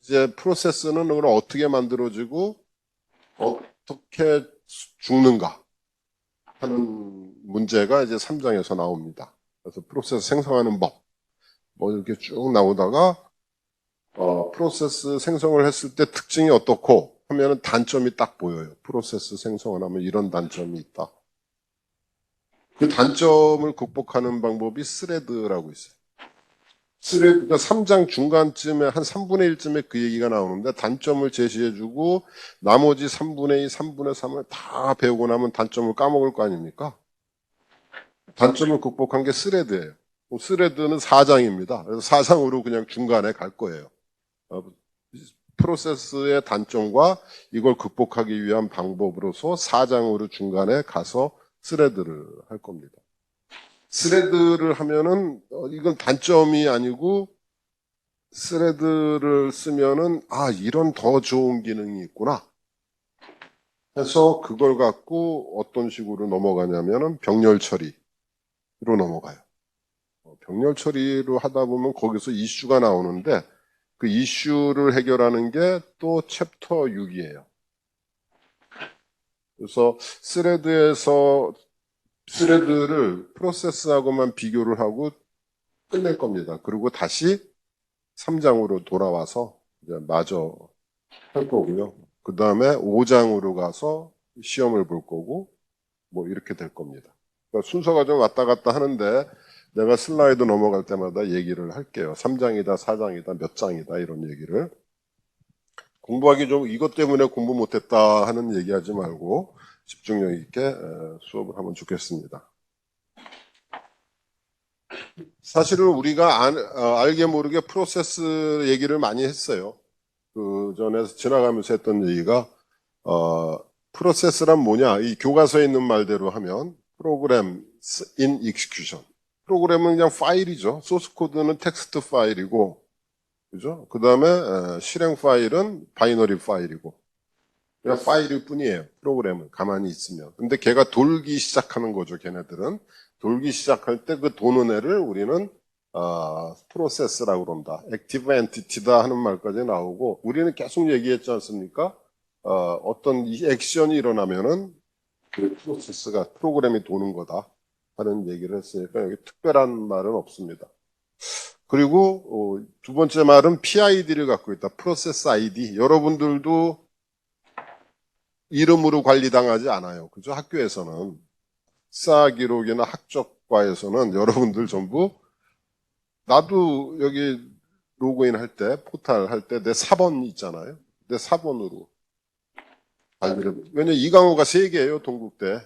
이제 프로세스는 그걸 어떻게 만들어지고 어떻게 죽는가 하는 문제가 이제 3장에서 나옵니다. 그래서 프로세스 생성하는 법, 뭐 이렇게 쭉 나오다가 프로세스 생성을 했을 때 특징이 어떻고 하면은 단점이 딱 보여요. 프로세스 생성을 하면 이런 단점이 있다. 그 단점을 극복하는 방법이 스레드라고 있어요. 스레드가 3장 중간쯤에 한 3분의 1쯤에 그 얘기가 나오는데 단점을 제시해주고 나머지 3분의 2, 3분의 3을 다 배우고 나면 단점을 까먹을 거 아닙니까? 단점을 극복한 게 스레드예요. 스레드는 4장입니다. 그래서 4장으로 그냥 중간에 갈 거예요. 프로세스의 단점과 이걸 극복하기 위한 방법으로서 4장으로 중간에 가서 스레드를 할 겁니다. 스레드를 하면은 이건 단점이 아니고 스레드를 쓰면은 이런 더 좋은 기능이 있구나 해서 그걸 갖고 어떤 식으로 넘어가냐면은 병렬 처리로 넘어가요. 병렬 처리로 하다 보면 거기서 이슈가 나오는데 그 이슈를 해결하는 게 또 챕터 6이에요. 그래서 스레드를 프로세스하고만 비교를 하고 끝낼 겁니다. 그리고 다시 3장으로 돌아와서 이제 마저 할 거고요. 그 다음에 5장으로 가서 시험을 볼 거고 뭐 이렇게 될 겁니다. 그러니까 순서가 좀 왔다 갔다 하는데 내가 슬라이드 넘어갈 때마다 얘기를 할게요. 3장이다, 4장이다, 몇 장이다 이런 얘기를. 공부하기 좀 이것 때문에 공부 못했다 하는 얘기하지 말고 집중력 있게 수업을 하면 좋겠습니다. 사실은 우리가 알게 모르게 프로세스 얘기를 많이 했어요. 그 전에 지나가면서 했던 얘기가 프로세스란 뭐냐? 이 교과서에 있는 말대로 하면 프로그램 in execution. 프로그램은 그냥 파일이죠. 소스 코드는 텍스트 파일이고, 그죠? 그 다음에 실행 파일은 바이너리 파일이고, 그냥 파일일 뿐이에요. 프로그램은 가만히 있으면. 근데 걔가 돌기 시작하는 거죠. 걔네들은 돌기 시작할 때 그 도는 애를 우리는 프로세스라고 그런다. 액티브 엔티티다 하는 말까지 나오고 우리는 계속 얘기했지 않습니까? 어떤 이 액션이 일어나면은 그 프로세스가 프로그램이 도는 거다 하는 얘기를 했으니까 여기 특별한 말은 없습니다. 그리고 두 번째 말은 PID를 갖고 있다. 프로세스 ID. 여러분들도 이름으로 관리당하지 않아요. 그죠? 학교에서는 수학기록이나 학적과에서는 여러분들 전부 나도 여기 로그인 할 때, 포탈 할 때 내 4번 있잖아요. 내 4번으로 관리를. 왜냐면 이강호가 3개예요, 동국대.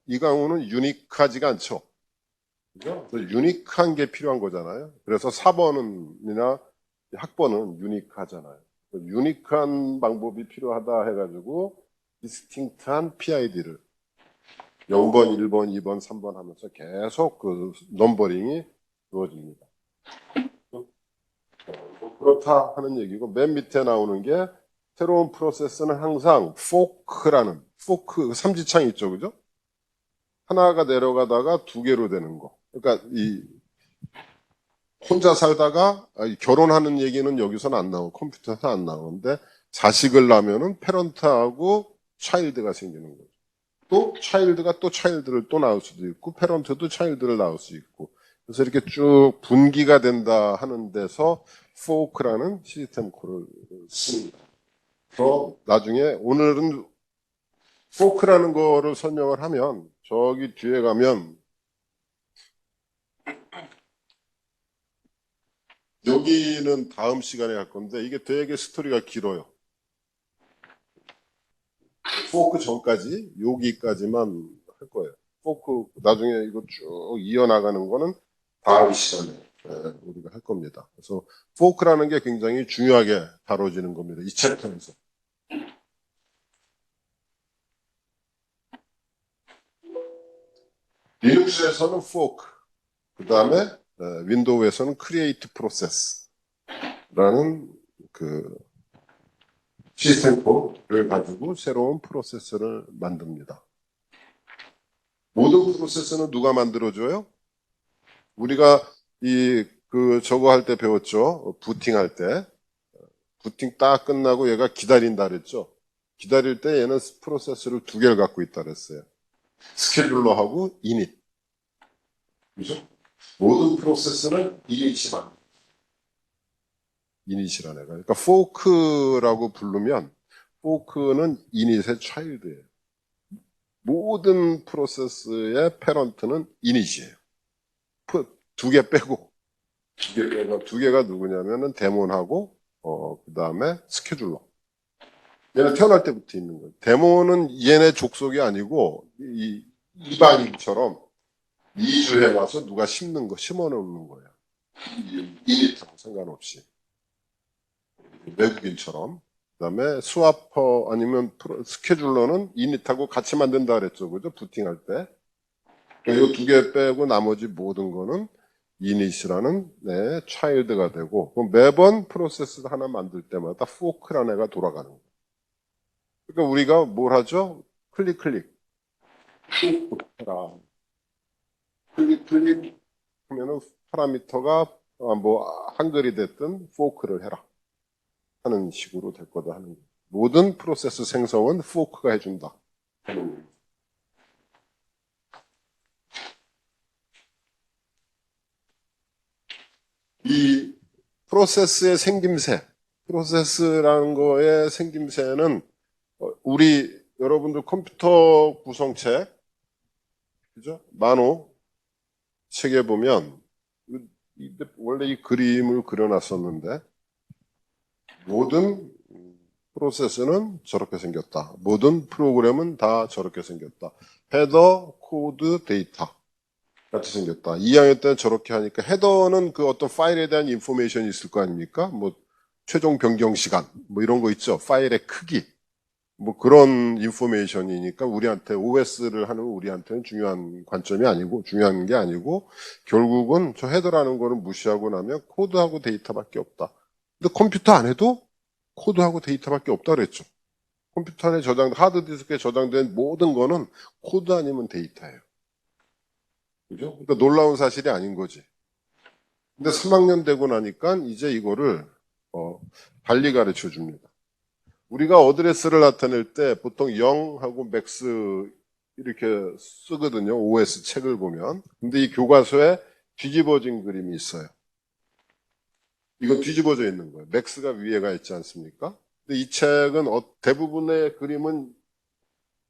이강호는 유니크하지가 않죠. 그죠? 유니크한 게 필요한 거잖아요. 그래서 4번이나 학번은 유니크하잖아요. 유니크한 방법이 필요하다 해가지고 디스팅트한 PID를 0번, 1번, 2번, 3번 하면서 계속 그 넘버링이 주어집니다. 그렇다 하는 얘기고 맨 밑에 나오는 게 새로운 프로세스는 항상 포크 삼지창 있죠, 그죠? 하나가 내려가다가 2개로 되는 거. 그러니까 이 혼자 살다가 결혼하는 얘기는 여기서는 안 나오고 컴퓨터에서 안 나오는데 자식을 낳으면은 패런트하고 차일드가 생기는 거죠. 또 차일드가 또 차일드를 또 낳을 수도 있고 패런트도 차일드를 낳을 수 있고 그래서 이렇게 쭉 분기가 된다 하는 데서 포크라는 시스템 콜을 씁니다. 그래서 나중에 오늘은 포크라는 거를 설명을 하면 저기 뒤에 가면 여기는 다음 시간에 할 건데 이게 되게 스토리가 길어요. 포크 전까지 여기까지만 할 거예요. 포크 나중에 이거 쭉 이어나가는 거는 다음 시간에 우리가 할 겁니다. 그래서 포크라는 게 굉장히 중요하게 다뤄지는 겁니다. 이 챕터에서. 리눅스에서는 포크, 그 다음에 윈도우에서는 크리에이트 프로세스라는 그 시스템 콜을 가지고 새로운 프로세스를 만듭니다. 모든 프로세스는 누가 만들어줘요? 우리가 이 저거 할 때 배웠죠? 부팅 할 때. 부팅 딱 끝나고 얘가 기다린다 그랬죠? 기다릴 때 얘는 프로세스를 두 개를 갖고 있다 그랬어요. 스케줄러하고 이닛. 그죠? 모든 프로세스는 이닛이만. 이닛이라는 애가. 그러니까 포크라고 부르면 포크는 이닛의 차일드예요. 모든 프로세스의 패런트는 이닛이에요. 두 개 빼고. 두 개가 누구냐면은 데몬하고 그 다음에 스케줄러. 얘는 태어날 때부터 있는 거예요. 데몬은 얘네 족속이 아니고 이방인처럼 이주해 와서 누가 심는 거 심어 놓는 거예요. 이닛하고 상관없이 외국인처럼. 그다음에 스와퍼 아니면 스케줄러는 이닛하고 같이 만든다 그랬죠, 그죠? 부팅할 때. 이거 두 개 빼고 나머지 모든 거는 이닛이라는 네, 차일드가 되고 그럼 매번 프로세스 하나 만들 때마다 포크라는 애가 돌아가는 거예요. 그러니까 우리가 뭘 하죠? 클릭 해라. 클릭 하면은 파라미터가 뭐 한글이 됐든 포크를 해라 하는 식으로 될 거다 하는 거예요. 모든 프로세스 생성은 포크가 해준다 하는 거예요. 이 프로세스의 생김새, 프로세스라는 거의 생김새는 우리 여러분들 컴퓨터 구성책, 그죠? 만호 책에 보면 원래 이 그림을 그려놨었는데 모든 프로세스는 저렇게 생겼다. 모든 프로그램은 다 저렇게 생겼다. 헤더, 코드, 데이터 같이 생겼다. 2학년 때는 저렇게 하니까 헤더는 그 어떤 파일에 대한 인포메이션이 있을 거 아닙니까? 뭐 최종 변경 시간 뭐 이런 거 있죠. 파일의 크기 뭐 그런 인포메이션이니까 우리한테 OS를 하는 우리한테는 중요한 관점이 아니고 중요한 게 아니고 결국은 저 헤더라는 거는 무시하고 나면 코드하고 데이터밖에 없다. 근데 컴퓨터 안에도 코드하고 데이터밖에 없다 그랬죠. 컴퓨터 안에 하드디스크에 저장된 모든 거는 코드 아니면 데이터예요. 그죠? 그러니까 놀라운 사실이 아닌 거지. 근데 3학년 되고 나니까 이제 이거를 달리 가르쳐 줍니다. 우리가 어드레스를 나타낼 때 보통 0하고 맥스 이렇게 쓰거든요. OS 책을 보면. 근데 이 교과서에 뒤집어진 그림이 있어요. 이건 뒤집어져 있는 거예요. 맥스가 위에가 있지 않습니까? 근데 이 책은 대부분의 그림은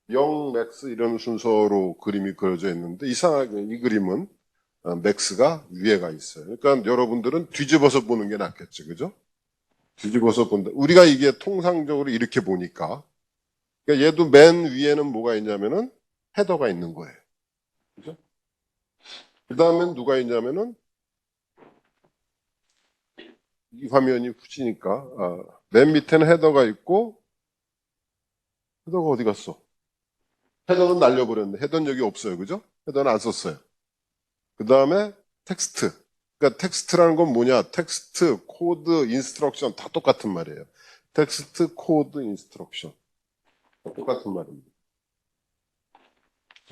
0, 맥스 이런 순서로 그림이 그려져 있는데 이상하게 이 그림은 맥스가 위에가 있어요. 그러니까 여러분들은 뒤집어서 보는 게 낫겠죠. 그죠? 뒤집어서 본다. 우리가 이게 통상적으로 이렇게 보니까 그러니까 얘도 맨 위에는 뭐가 있냐면은 헤더가 있는 거예요. 그죠? 그 다음엔 누가 있냐면은 이 화면이 후지니까 맨 밑에는 헤더가 있고 헤더가 어디 갔어? 헤더는 날려버렸네. 헤더는 여기 없어요. 그죠? 헤더는 안 썼어요. 그 다음에 텍스트. 그러니까 텍스트라는 건 뭐냐? 텍스트, 코드, 인스트럭션 다 똑같은 말이에요. 텍스트, 코드, 인스트럭션. 똑같은 말입니다.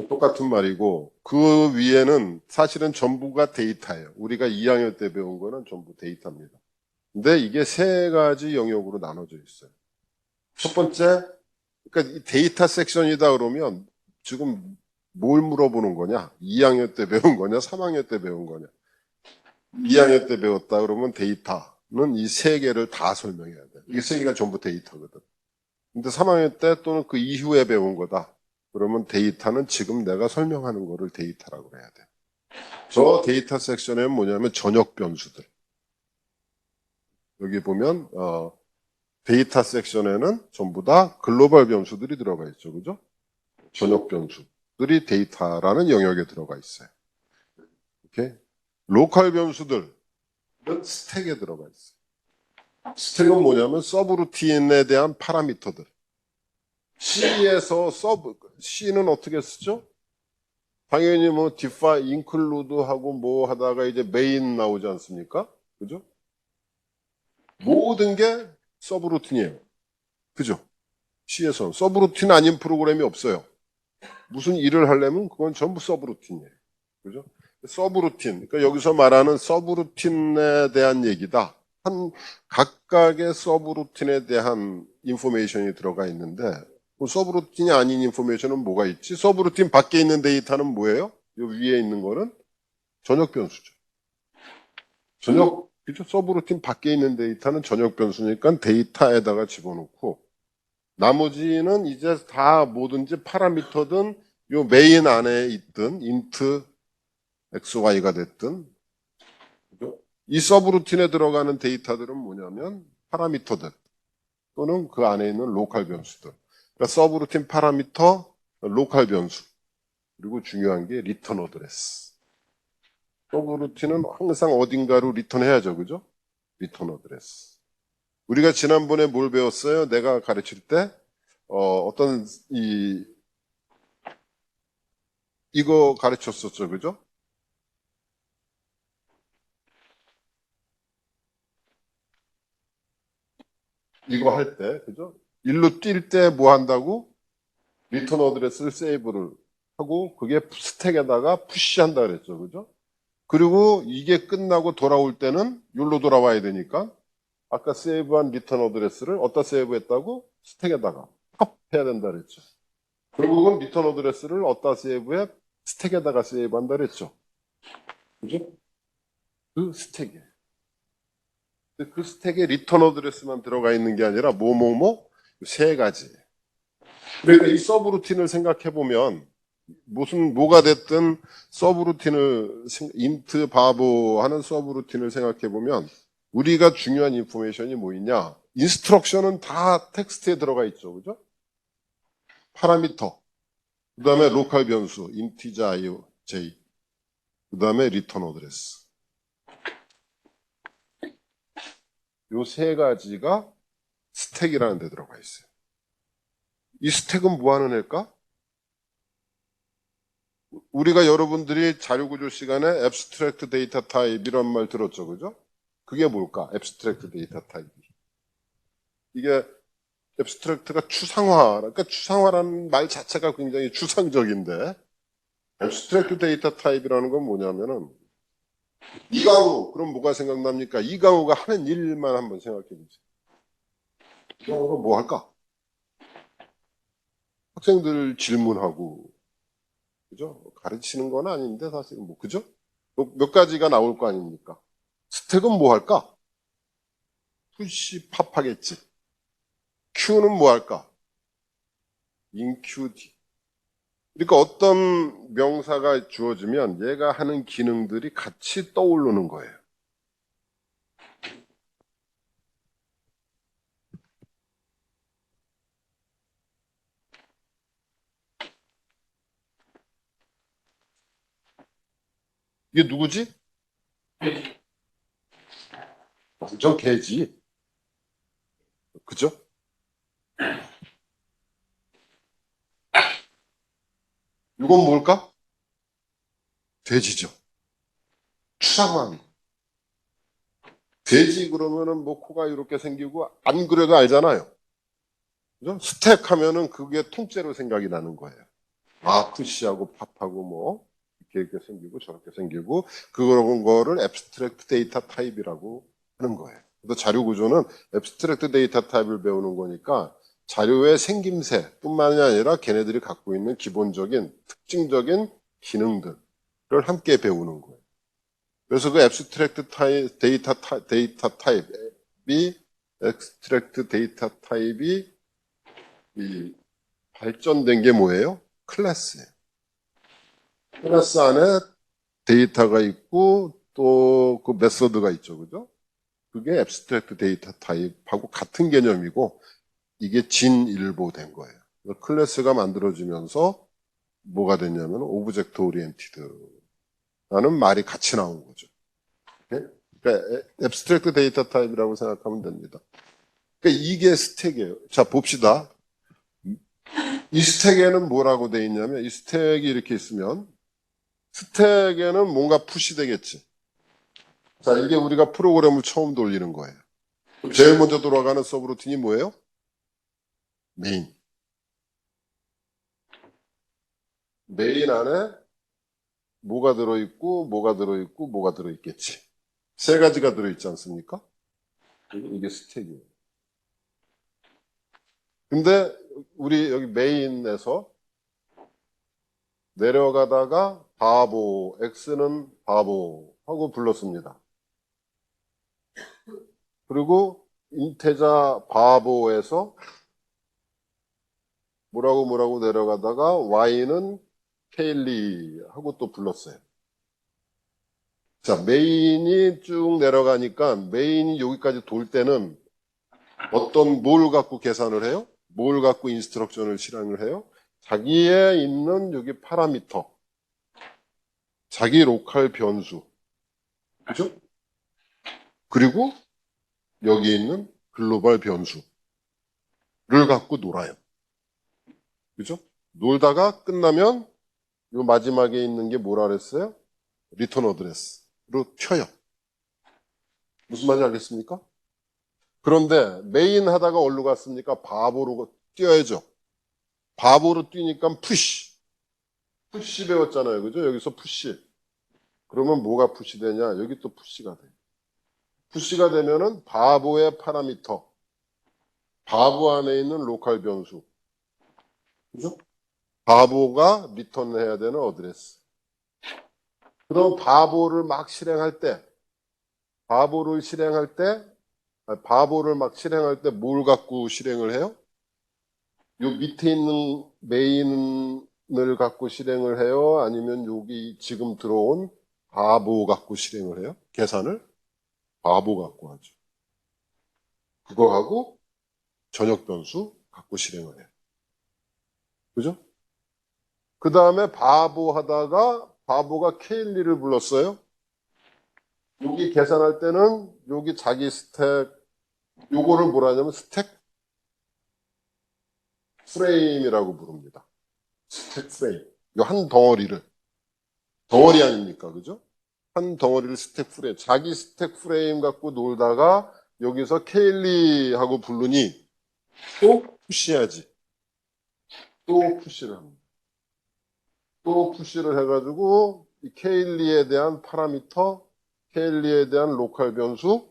똑같은 말이고 그 위에는 사실은 전부가 데이터예요. 우리가 2학년 때 배운 거는 전부 데이터입니다. 근데 이게 세 가지 영역으로 나눠져 있어요. 첫 번째, 그러니까 이 데이터 섹션이다 그러면 지금 뭘 물어보는 거냐? 2학년 때 배운 거냐? 3학년 때 배운 거냐? 2학년 때 배웠다 그러면 데이터는 이 세 개를 다 설명해야 돼. 이 세 개가 전부 데이터거든. 근데 3학년 때 또는 그 이후에 배운 거다. 그러면 데이터는 지금 내가 설명하는 거를 데이터라고 해야 돼. 저 데이터 섹션에는 뭐냐면 전역 변수들. 여기 보면 데이터 섹션에는 전부 다 글로벌 변수들이 들어가 있죠. 그죠? 전역 변수들이 데이터라는 영역에 들어가 있어요. 오케이? 로컬 변수들은 스택에 들어가 있어요. 스택은 뭐냐면 서브루틴에 대한 파라미터들. C에서 C는 어떻게 쓰죠? 당연히 뭐 define, include 하고 뭐 하다가 이제 main 나오지 않습니까? 그죠? 모든 게 서브루틴이에요. 그죠? C에서는 서브루틴 아닌 프로그램이 없어요. 무슨 일을 하려면 그건 전부 서브루틴이에요. 그죠? 서브루틴. 그러니까 여기서 말하는 서브루틴에 대한 얘기다. 한 각각의 서브루틴에 대한 인포메이션이 들어가 있는데 그 서브루틴이 아닌 인포메이션은 뭐가 있지? 서브루틴 밖에 있는 데이터는 뭐예요? 요 위에 있는 거는 전역 변수죠. 그죠? 서브루틴 밖에 있는 데이터는 전역 변수니까 데이터에다가 집어넣고 나머지는 이제 다 뭐든지 파라미터든 요 메인 안에 있든 인트 XY가 됐든 그죠? 이 서브루틴에 들어가는 데이터들은 뭐냐면 파라미터들 또는 그 안에 있는 로컬 변수들. 그러니까 서브루틴 파라미터, 로컬 변수 그리고 중요한 게 리턴 어드레스. 서브루틴은 항상 어딘가로 리턴해야죠, 그죠? 리턴 어드레스. 우리가 지난번에 뭘 배웠어요? 내가 가르칠 때 어떤 이거 가르쳤었죠, 그죠? 이거 할 때, 그죠? 일로 뛸 때 뭐 한다고? 리턴 어드레스를 세이브를 하고 그게 스택에다가 푸시한다 그랬죠, 그죠? 그리고 이게 끝나고 돌아올 때는 여기로 돌아와야 되니까 아까 세이브한 리턴 어드레스를 어디다 세이브했다고? 스택에다가 팝해야 된다 그랬죠. 결국은 리턴 어드레스를 어디다 세이브해? 스택에다가 세이브한다 그랬죠. 그죠? 그 스택에. 그 스택에 리턴 어드레스만 들어가 있는 게 아니라 뭐뭐뭐 세 가지. 그러니까 이 서브루틴을 생각해 보면 뭐가 됐든 서브루틴을 인트 바보 하는 서브루틴을 생각해 보면 우리가 중요한 인포메이션이 뭐 있냐? 인스트럭션은 다 텍스트에 들어가 있죠, 그죠? 파라미터, 그 다음에 로컬 변수, 인티저 IO, J, 그 다음에 리턴 어드레스. 요 세 가지가 스택이라는 데 들어가 있어요. 이 스택은 뭐 하는 애일까? 우리가 여러분들이 자료구조 시간에 abstract data type 이런 말 들었죠, 그죠? 그게 뭘까? abstract data type. 이게 abstract가 추상화, 그러니까 추상화라는 말 자체가 굉장히 추상적인데 abstract data type이라는 건 뭐냐면은 이강우, 그럼 뭐가 생각납니까? 이강우가 하는 일만 한번 생각해 보세요. 이강우가 뭐 할까? 학생들 질문하고, 그죠? 가르치는 건 아닌데 사실은 뭐, 그죠? 몇 가지가 나올 거 아닙니까? 스택은 뭐 할까? 푸시 팝하겠지. Q는 뭐 할까? 인큐디. 그러니까 어떤 명사가 주어지면 얘가 하는 기능들이 같이 떠오르는 거예요. 이게 누구지? 완전 개지. 그죠? 이건 뭘까? 돼지죠. 추상화하는. 돼지 그러면은 뭐 코가 이렇게 생기고 안 그래도 알잖아요. 그죠? 스택 하면은 그게 통째로 생각이 나는 거예요. 아, 푸시하고 팝하고 뭐 이렇게 생기고 저렇게 생기고 그런 거를 앱스트랙트 데이터 타입이라고 하는 거예요. 그래서 자료 구조는 앱스트랙트 데이터 타입을 배우는 거니까 자료의 생김새뿐만이 아니라 걔네들이 갖고 있는 기본적인 특징적인 기능들을 함께 배우는 거예요. 그래서 그 앱스트랙트 데이터 타입이 앱스트랙트 데이터 타입이 이 발전된 게 뭐예요? 클래스예요. 클래스 안에 데이터가 있고 또 그 메서드가 있죠. 그죠? 그게 앱스트랙트 데이터 타입하고 같은 개념이고 이게 진일보된 거예요. 클래스가 만들어지면서 뭐가 됐냐면 오브젝트 오리엔티드라는 말이 같이 나온 거죠. 그러니까 앱스트랙트 데이터 타입이라고 생각하면 됩니다. 그러니까 이게 스택이에요. 자, 봅시다. 이 스택에는 뭐라고 돼 있냐면 이 스택이 이렇게 있으면 스택에는 뭔가 푸시되겠지. 자, 이게 우리가 프로그램을 처음 돌리는 거예요. 제일 먼저 돌아가는 서브루틴이 뭐예요? 메인. 메인 안에 뭐가 들어있고, 뭐가 들어있고, 뭐가 들어있겠지. 세 가지가 들어있지 않습니까? 이게 스택이에요. 근데 우리 여기 메인에서 내려가다가 바보, X는 바보 하고 불렀습니다. 그리고 인테자 바보에서 뭐라고 내려가다가 Y는 케일리 하고 또 불렀어요. 자, 메인이 쭉 내려가니까 메인이 여기까지 돌 때는 뭘 갖고 계산을 해요? 뭘 갖고 인스트럭션을 실행을 해요? 자기에 있는 여기 파라미터, 자기 로컬 변수, 그죠? 그리고 여기 있는 글로벌 변수를 갖고 놀아요. 그죠? 놀다가 끝나면 요 마지막에 있는 게 뭐라 그랬어요? 리턴 어드레스로 튀어요. 무슨 말인지 알겠습니까? 그런데 메인 하다가 어디로 갔습니까? 바보로 뛰어야죠. 바보로 뛰니까 푸시 배웠잖아요. 그죠? 여기서 푸시. 그러면 뭐가 푸시되냐? 여기 또 푸시가 돼요. 푸시가 되면은 바보의 파라미터, 바보 안에 있는 로컬 변수, 그죠? 바보가 리턴해야 되는 어드레스. 그럼 바보를 막 실행할 때, 바보를 막 실행할 때 뭘 갖고 실행을 해요? 요 밑에 있는 메인을 갖고 실행을 해요? 아니면 여기 지금 들어온 바보 갖고 실행을 해요? 계산을? 바보 갖고 하죠. 그거 하고 전역 변수 갖고 실행을 해요. 그죠? 그 다음에 바보 하다가 바보가 케일리를 불렀어요. 여기 계산할 때는 여기 자기 스택, 요거를 뭐라 하냐면 스택 프레임이라고 부릅니다. 스택 프레임. 요 한 덩어리를. 덩어리 아닙니까? 그죠? 한 덩어리를 스택 프레임. 자기 스택 프레임 갖고 놀다가 여기서 케일리하고 부르니 또 푸시해야지. 또 푸시를 합니다. 또 푸시를 해가지고 이 케일리에 대한 파라미터, 케일리에 대한 로컬 변수,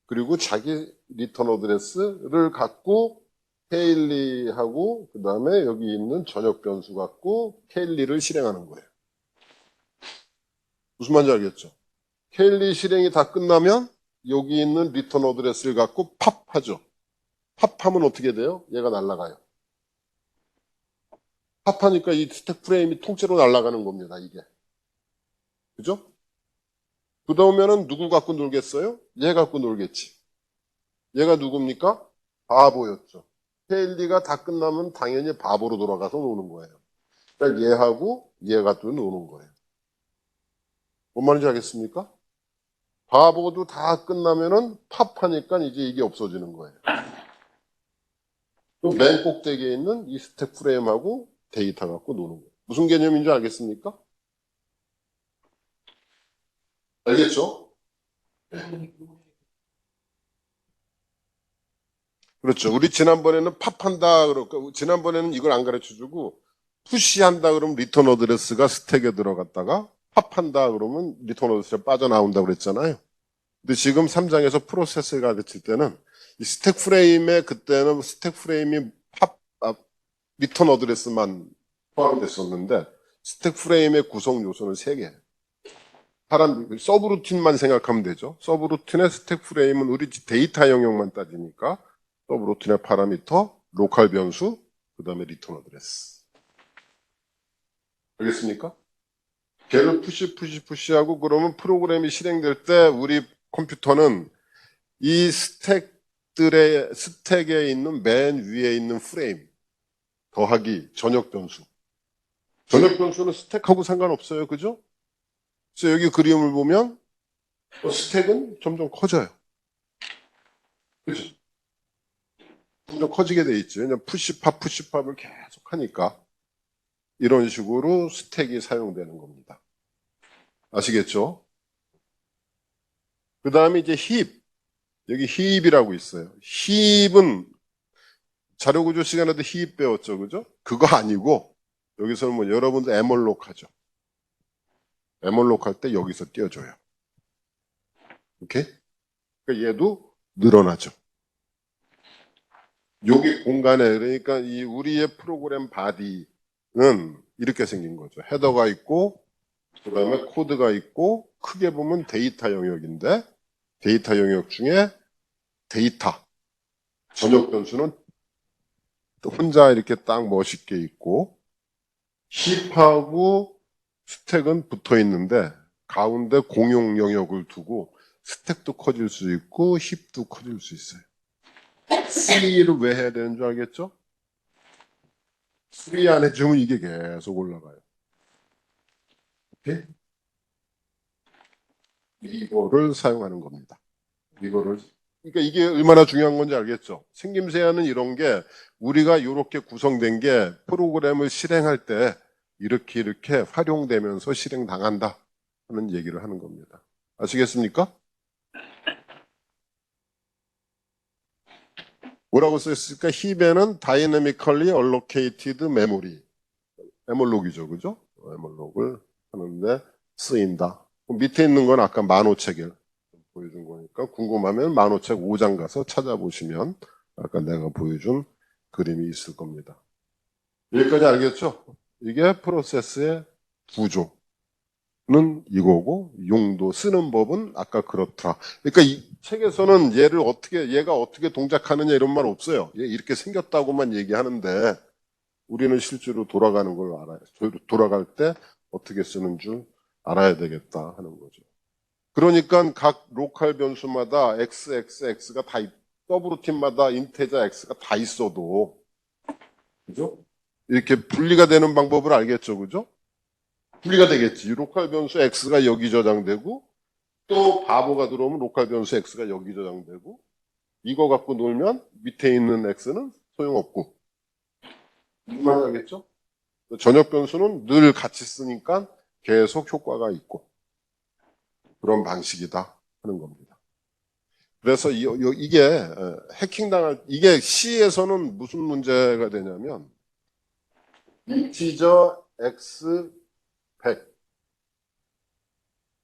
그리고 자기 리턴 어드레스를 갖고 케일리하고 그 다음에 여기 있는 전역 변수 갖고 케일리를 실행하는 거예요. 무슨 말인지 알겠죠? 케일리 실행이 다 끝나면 여기 있는 리턴 어드레스를 갖고 팝하죠. 팝하면 어떻게 돼요? 얘가 날아가요. 팝하니까 이 스택 프레임이 통째로 날아가는 겁니다, 이게. 그죠? 그러면은 누구 갖고 놀겠어요? 얘 갖고 놀겠지. 얘가 누굽니까? 바보였죠. 케일리가 다 끝나면 당연히 바보로 돌아가서 노는 거예요. 그러니까 얘하고 얘가 또 노는 거예요. 뭔 말인지 알겠습니까? 바보도 다 끝나면은 팝하니까 이제 이게 없어지는 거예요. 맨 꼭대기에 있는 이 스택 프레임하고 데이터 갖고 노는 거예요. 무슨 개념인지 알겠습니까? 알겠죠? 그렇죠. 우리 지난번에는 팝한다 그럴까? 지난번에는 이걸 안 가르쳐 주고 푸시한다 그러면 리턴 어드레스가 스택에 들어갔다가 팝한다 그러면 리턴 어드레스가 빠져나온다고 그랬잖아요. 근데 지금 3장에서 프로세스를 가르칠 때는 이 스택 프레임에 그때는 스택 프레임이 리턴 어드레스만 포함됐었는데 스택 프레임의 구성 요소는 3개. 서브루틴만 생각하면 되죠. 서브루틴의 스택 프레임은 우리 데이터 영역만 따지니까 서브루틴의 파라미터, 로컬 변수, 그 다음에 리턴 어드레스. 알겠습니까? 걔를 푸시하고 그러면 프로그램이 실행될 때 우리 컴퓨터는 이 스택에 있는 맨 위에 있는 프레임 더하기 전역 변수. 전역 변수는 스택하고 상관없어요. 그죠? 그래서 여기 그림을 보면 스택은 점점 커져요. 그죠? 점점 커지게 돼 있죠. 그냥 푸시팝을 계속 하니까 이런 식으로 스택이 사용되는 겁니다. 아시겠죠? 그 다음에 이제 힙. 여기 힙이라고 있어요. 힙은 자료구조 시간에도 힙 배웠죠. 그죠? 그거 아니고 여기서는 뭐 여러분도 에멀록 하죠. 에몰록 할 때 여기서 띄워줘요. 오케이? 그러니까 얘도 늘어나죠. 여기 공간에, 그러니까 이 우리의 프로그램 바디는 이렇게 생긴 거죠. 헤더가 있고, 그 다음에 코드가 있고, 크게 보면 데이터 영역인데, 데이터 영역 중에 데이터, 전역 변수는 또 혼자 이렇게 딱 멋있게 있고, 힙하고 스택은 붙어 있는데, 가운데 공용 영역을 두고, 스택도 커질 수 있고, 힙도 커질 수 있어요. 수리를 왜 해야 되는 줄 알겠죠? 수리 안 해주면 이게 계속 올라가요. 오케이? 이거를 사용하는 겁니다. 이거를. 그러니까 이게 얼마나 중요한 건지 알겠죠? 생김새하는 이런 게 우리가 이렇게 구성된 게 프로그램을 실행할 때 이렇게 활용되면서 실행당한다 하는 얘기를 하는 겁니다. 아시겠습니까? 뭐라고 써있을까? 힙에는 dynamically allocated memory. 에몰록이죠, 그죠? 에몰록을 하는데 쓰인다. 밑에 있는 건 아까 만호책을 보여준 거니까 궁금하면 만호책 5장 가서 찾아보시면 아까 내가 보여준 그림이 있을 겁니다. 여기까지 알겠죠? 이게 프로세스의 구조는 이거고 용도 쓰는 법은 아까 그렇더라. 그러니까 이 책에서는 얘가 어떻게 동작하느냐 이런 말 없어요. 얘 이렇게 생겼다고만 얘기하는데 우리는 실제로 돌아가는 걸 알아요. 돌아갈 때 어떻게 쓰는 줄 알아야 되겠다 하는 거죠. 그러니까 각 로컬 변수마다 x가 다 서브루틴마다 인테저 x가 다 있어도 그죠? 이렇게 분리가 되는 방법을 알겠죠, 그죠? 분리가 되겠지. 로컬 변수 x가 여기 저장되고 또 바보가 들어오면 로컬 변수 x가 여기 저장되고 이거 갖고 놀면 밑에 있는 x는 소용없고 무슨 말인지 알겠죠? 전역 변수는 늘 같이 쓰니까 계속 효과가 있고 그런 방식이다 하는 겁니다. 그래서 이게 해킹당할 이게 C에서는 무슨 문제가 되냐면 인티저 x 100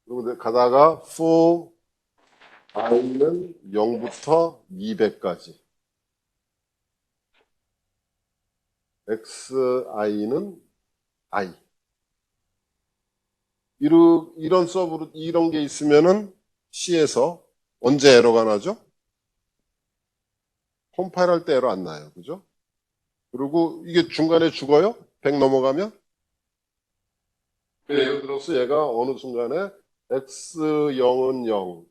그리고 가다가 for i는 0부터 200까지 xi는 i 이런 게 있으면은 C에서 언제 에러가 나죠? 컴파일 할 때 에러 안 나요. 그죠? 그리고 이게 중간에 죽어요? 100 넘어가면? 예를 들어서 얘가 어느 순간에 X0은 0,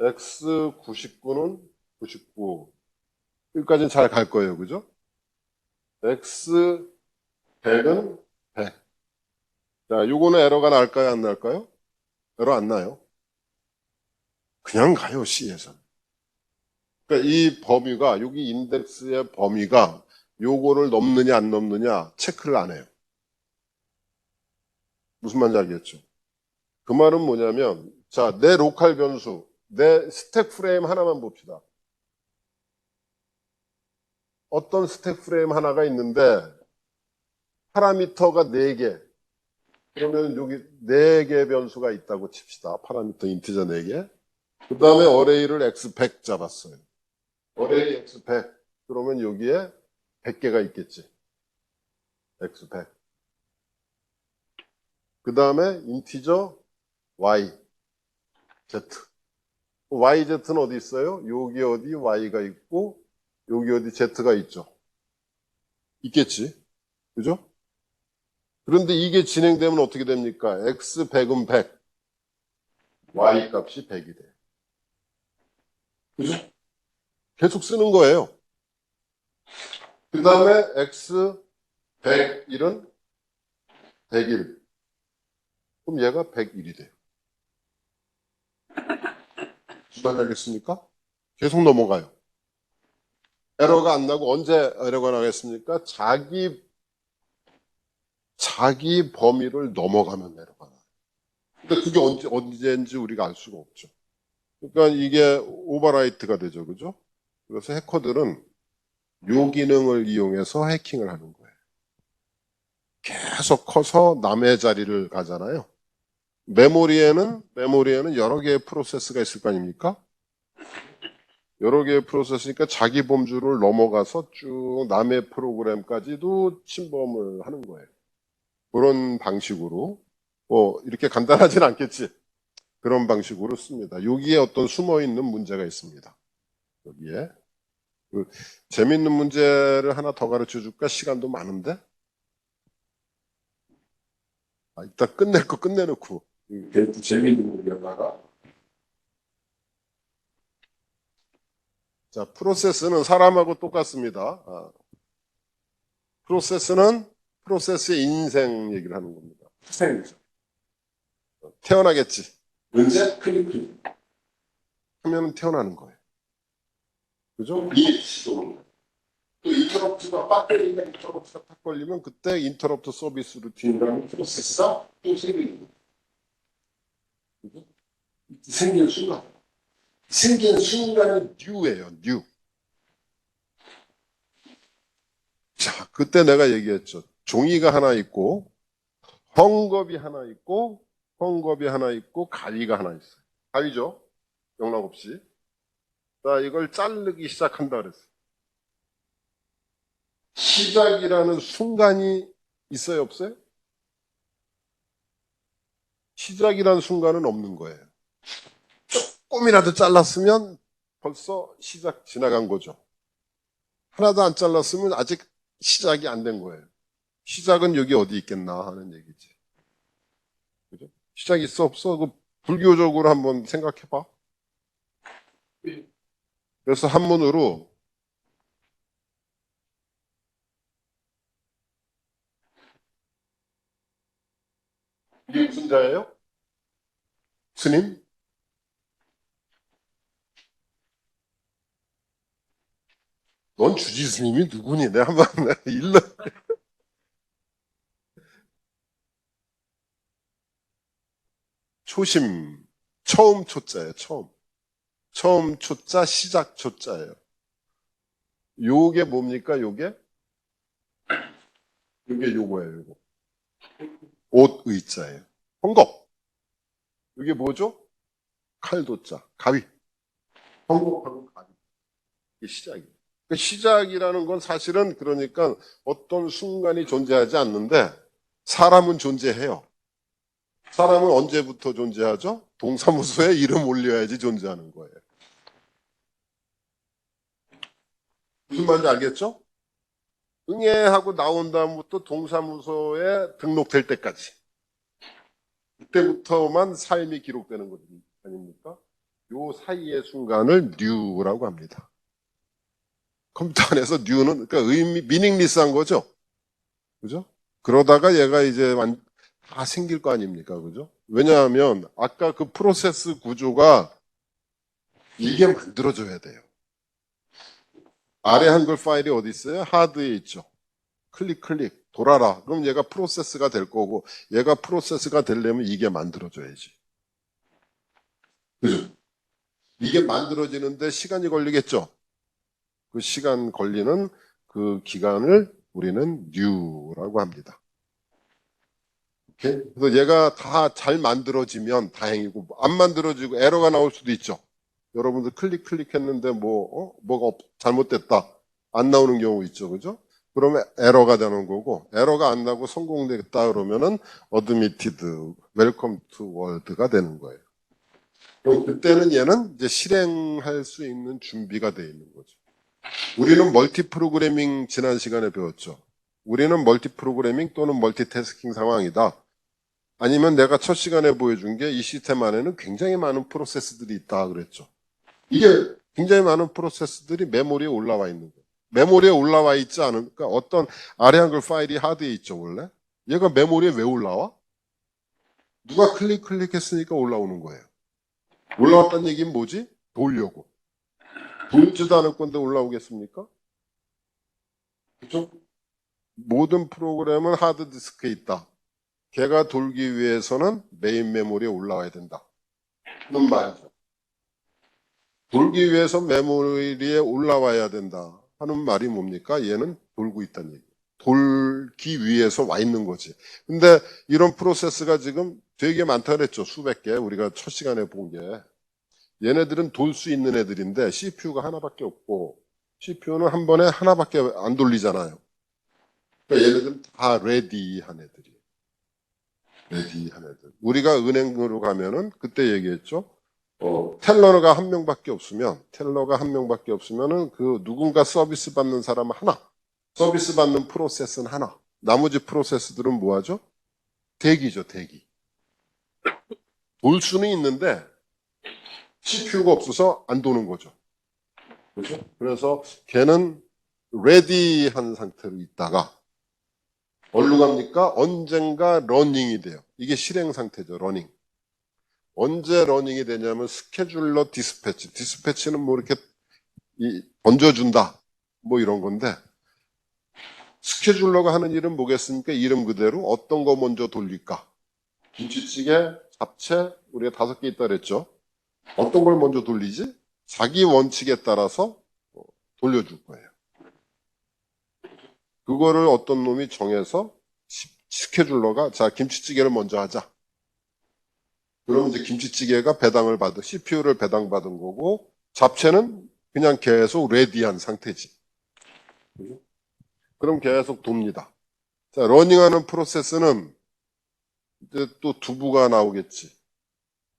X99는 99. 여기까지는 잘 갈 거예요. 그죠? X100은 100. 자, 요거는 에러가 날까요? 안 날까요? 에러 안 나요. 그냥 가요, C에서는. 그러니까 이 범위가, 여기 인덱스의 범위가 요거를 넘느냐 안 넘느냐 체크를 안 해요. 무슨 말인지 알겠죠? 그 말은 뭐냐면, 자, 내 로컬 변수, 내 스택 프레임 하나만 봅시다. 어떤 스택 프레임 하나가 있는데, 파라미터가 4개. 그러면 여기 4개 변수가 있다고 칩시다. 파라미터 인티저 4개. 그 다음에 어레이를 x100 잡았어요. 어레이 x100. 그러면 여기에 100개가 있겠지. x100. 그 다음에 인티저 y, z. yz는 어디 있어요? 여기 어디 y가 있고 여기 어디 z가 있죠. 있겠지. 그죠? 그런데 이게 진행되면 어떻게 됩니까? x100은 100. y 값이 100이 돼요. 그죠? 계속 쓰는 거예요. 그 다음에 x101은 101. 그럼 얘가 101이 돼요. 무슨 말 알겠습니까? 계속 넘어가요. 에러가 안 나고 언제 에러가 나겠습니까? 자기 범위를 넘어가면 에러가 나요. 근데 그게 언제인지 우리가 알 수가 없죠. 그러니까 이게 오버라이트가 되죠. 그죠? 그래서 해커들은 요 기능을 이용해서 해킹을 하는 거예요. 계속 커서 남의 자리를 가잖아요. 메모리에는 여러 개의 프로세스가 있을 거 아닙니까? 여러 개의 프로세스니까 자기 범주를 넘어가서 쭉 남의 프로그램까지도 침범을 하는 거예요. 그런 방식으로, 이렇게 간단하진 않겠지. 그런 방식으로 씁니다. 여기에 어떤 숨어 있는 문제가 있습니다. 여기에. 재밌는 문제를 하나 더 가르쳐 줄까? 시간도 많은데? 일단 끝낼 거 끝내놓고. 재밌는 문제다가. 자, 프로세스는 사람하고 똑같습니다. 프로세스의 인생 얘기를 하는 겁니다. 태생이죠. 태어나겠지. 언제? 클릭. 하면 태어나는 거예요. 그죠? 이 시도. 또 인터럽트가 딱 걸리면 그때 인터럽트 서비스 루틴이라는 프로세스가 또 생기는 거예요. 그죠? 생긴 순간이 뉴예요, 뉴. 자, 그때 내가 얘기했죠. 종이가 하나 있고, 헝겊이 하나 있고, 가위가 하나 있어요. 가위죠? 영락 없이. 자, 이걸 자르기 시작한다 그랬어요. 시작이라는 순간이 있어요, 없어요? 시작이라는 순간은 없는 거예요. 조금이라도 잘랐으면 벌써 시작 지나간 거죠. 하나도 안 잘랐으면 아직 시작이 안 된 거예요. 시작은 여기 어디 있겠나 하는 얘기지. 그죠? 시작 있어, 없어? 그 불교적으로 한번 생각해봐. 그래서 한문으로 이게 무슨 자예요? 스님? 넌 주지 스님이 누구니? 내가 한번 일러. 초심, 처음 초자예요, 처음. 처음 초자, 시작 초자예요. 요게 뭡니까, 요게? 요게 요거예요, 요거. 옷 의자예요. 헝겊. 이게 뭐죠? 칼도자, 가위. 헝겊하고 가위. 이게 시작이에요. 그 시작이라는 건 사실은 그러니까 어떤 순간이 존재하지 않는데 사람은 존재해요. 사람은 언제부터 존재하죠? 동사무소에 이름 올려야지 존재하는 거예요. 무슨 말인지 알겠죠? 응애하고 나온 다음부터 동사무소에 등록될 때까지. 그때부터만 삶이 기록되는 거 아닙니까? 요 사이의 순간을 뉴라고 합니다. 컴퓨터 안에서 뉴는 그러니까 미닝리스한 거죠. 그죠? 그러다가 얘가 이제 다 생길 거 아닙니까? 그죠? 왜냐하면 아까 그 프로세스 구조가 이게 만들어져야 돼요. 아래 한글 파일이 어디 있어요? 하드에 있죠. 클릭 돌아라. 그럼 얘가 프로세스가 될 거고 얘가 프로세스가 되려면 이게 만들어져야지. 그죠? 이게 만들어지는데 시간이 걸리겠죠. 그 시간 걸리는 그 기간을 우리는 new라고 합니다. 오케이? 그래서 얘가 다 잘 만들어지면 다행이고 안 만들어지고 에러가 나올 수도 있죠. 여러분들 클릭했는데 뭐가 잘못됐다. 안 나오는 경우 있죠. 그죠? 그러면 에러가 되는 거고 에러가 안 나고 성공됐다 그러면은 admitted, welcome to world가 되는 거예요. 그럼 그때는 얘는 이제 실행할 수 있는 준비가 되어 있는 거죠. 우리는 멀티 프로그래밍 지난 시간에 배웠죠. 우리는 멀티 프로그래밍 또는 멀티태스킹 상황이다. 아니면 내가 첫 시간에 보여준 게 이 시스템 안에는 굉장히 많은 프로세스들이 있다 그랬죠. 이게 굉장히 많은 프로세스들이 메모리에 올라와 있는 거예요. 메모리에 올라와 있지 않으니까 어떤 아래 한글 파일이 하드에 있죠 원래. 얘가 메모리에 왜 올라와? 누가 클릭했으니까 올라오는 거예요. 올라왔다는 얘기는 뭐지? 돌려고. 돌지도 않을 건데 올라오겠습니까? 그렇죠? 모든 프로그램은 하드디스크에 있다. 걔가 돌기 위해서는 메인 메모리에 올라와야 된다. 그런 말이죠. 돌기 위해서 메모리에 올라와야 된다 하는 말이 뭡니까? 얘는 돌고 있다는 얘기예요. 돌기 위해서 와 있는 거지. 근데 이런 프로세스가 지금 되게 많다 그랬죠. 수백 개. 우리가 첫 시간에 본 게. 얘네들은 돌 수 있는 애들인데 CPU가 하나밖에 없고 CPU는 한 번에 하나밖에 안 돌리잖아요. 그러니까 얘네들은 다 레디한 애들이에요. 레디한 애들. 우리가 은행으로 가면은 그때 얘기했죠. 텔러가 한 명밖에 없으면 텔러가 한 명밖에 없으면은 그 누군가 서비스 받는 사람 하나, 서비스 받는 프로세스는 하나. 나머지 프로세스들은 뭐하죠? 대기죠, 대기. 돌 수는 있는데 CPU가 없어서 안 도는 거죠. 그렇죠? 그래서 걔는 레디한 상태로 있다가 어디로 갑니까? 언젠가 러닝이 돼요. 이게 실행 상태죠, 러닝. 언제 러닝이 되냐면 스케줄러 디스패치. 디스패치는 뭐 이렇게 던져준다. 뭐 이런 건데 스케줄러가 하는 일은 뭐겠습니까? 이름 그대로 어떤 거 먼저 돌릴까? 김치찌개, 잡채, 우리가 5개 있다 그랬죠. 어떤 걸 먼저 돌리지? 자기 원칙에 따라서 돌려줄 거예요. 그거를 어떤 놈이 정해서 스케줄러가 자 김치찌개를 먼저 하자. 그럼 이제 김치찌개가 배당을 받은 CPU를 배당받은 거고 잡채는 그냥 계속 레디한 상태지. 그럼 계속 돕니다. 자, 러닝하는 프로세스는 이제 또 두부가 나오겠지.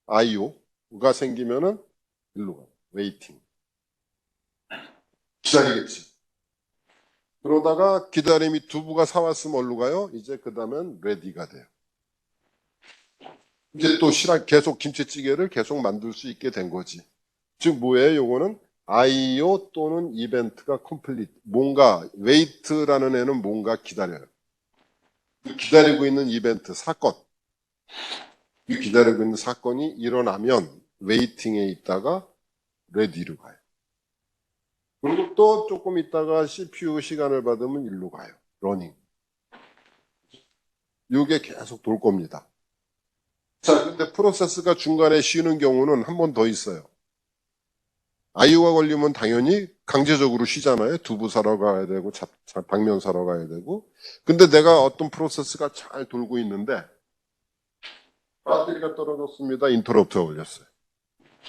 IO가 생기면은 일로 가. 웨이팅. 기다리겠지. 그러다가 기다림이 두부가 사왔으면 어디로 가요? 이제 그 다음엔 레디가 돼요. 이제 또 계속 김치찌개를 계속 만들 수 있게 된 거지. 즉 뭐예요? 요거는 IO 또는 이벤트가 컴플리트. 뭔가 웨이트라는 애는 뭔가 기다려요. 기다리고 있는 이벤트, 사건. 기다리고 있는 사건이 일어나면 웨이팅에 있다가 레디로 가요. 그리고 또 조금 있다가 CPU 시간을 받으면 일로 가요. 러닝. 이게 계속 돌 겁니다. 자, 근데 프로세스가 중간에 쉬는 경우는 한 번 더 있어요. IO가 걸리면 당연히 강제적으로 쉬잖아요. 두부 사러 가야 되고, 당면 사러 가야 되고. 근데 내가 어떤 프로세스가 잘 돌고 있는데, 배터리가 떨어졌습니다. 인터럽트가 걸렸어요.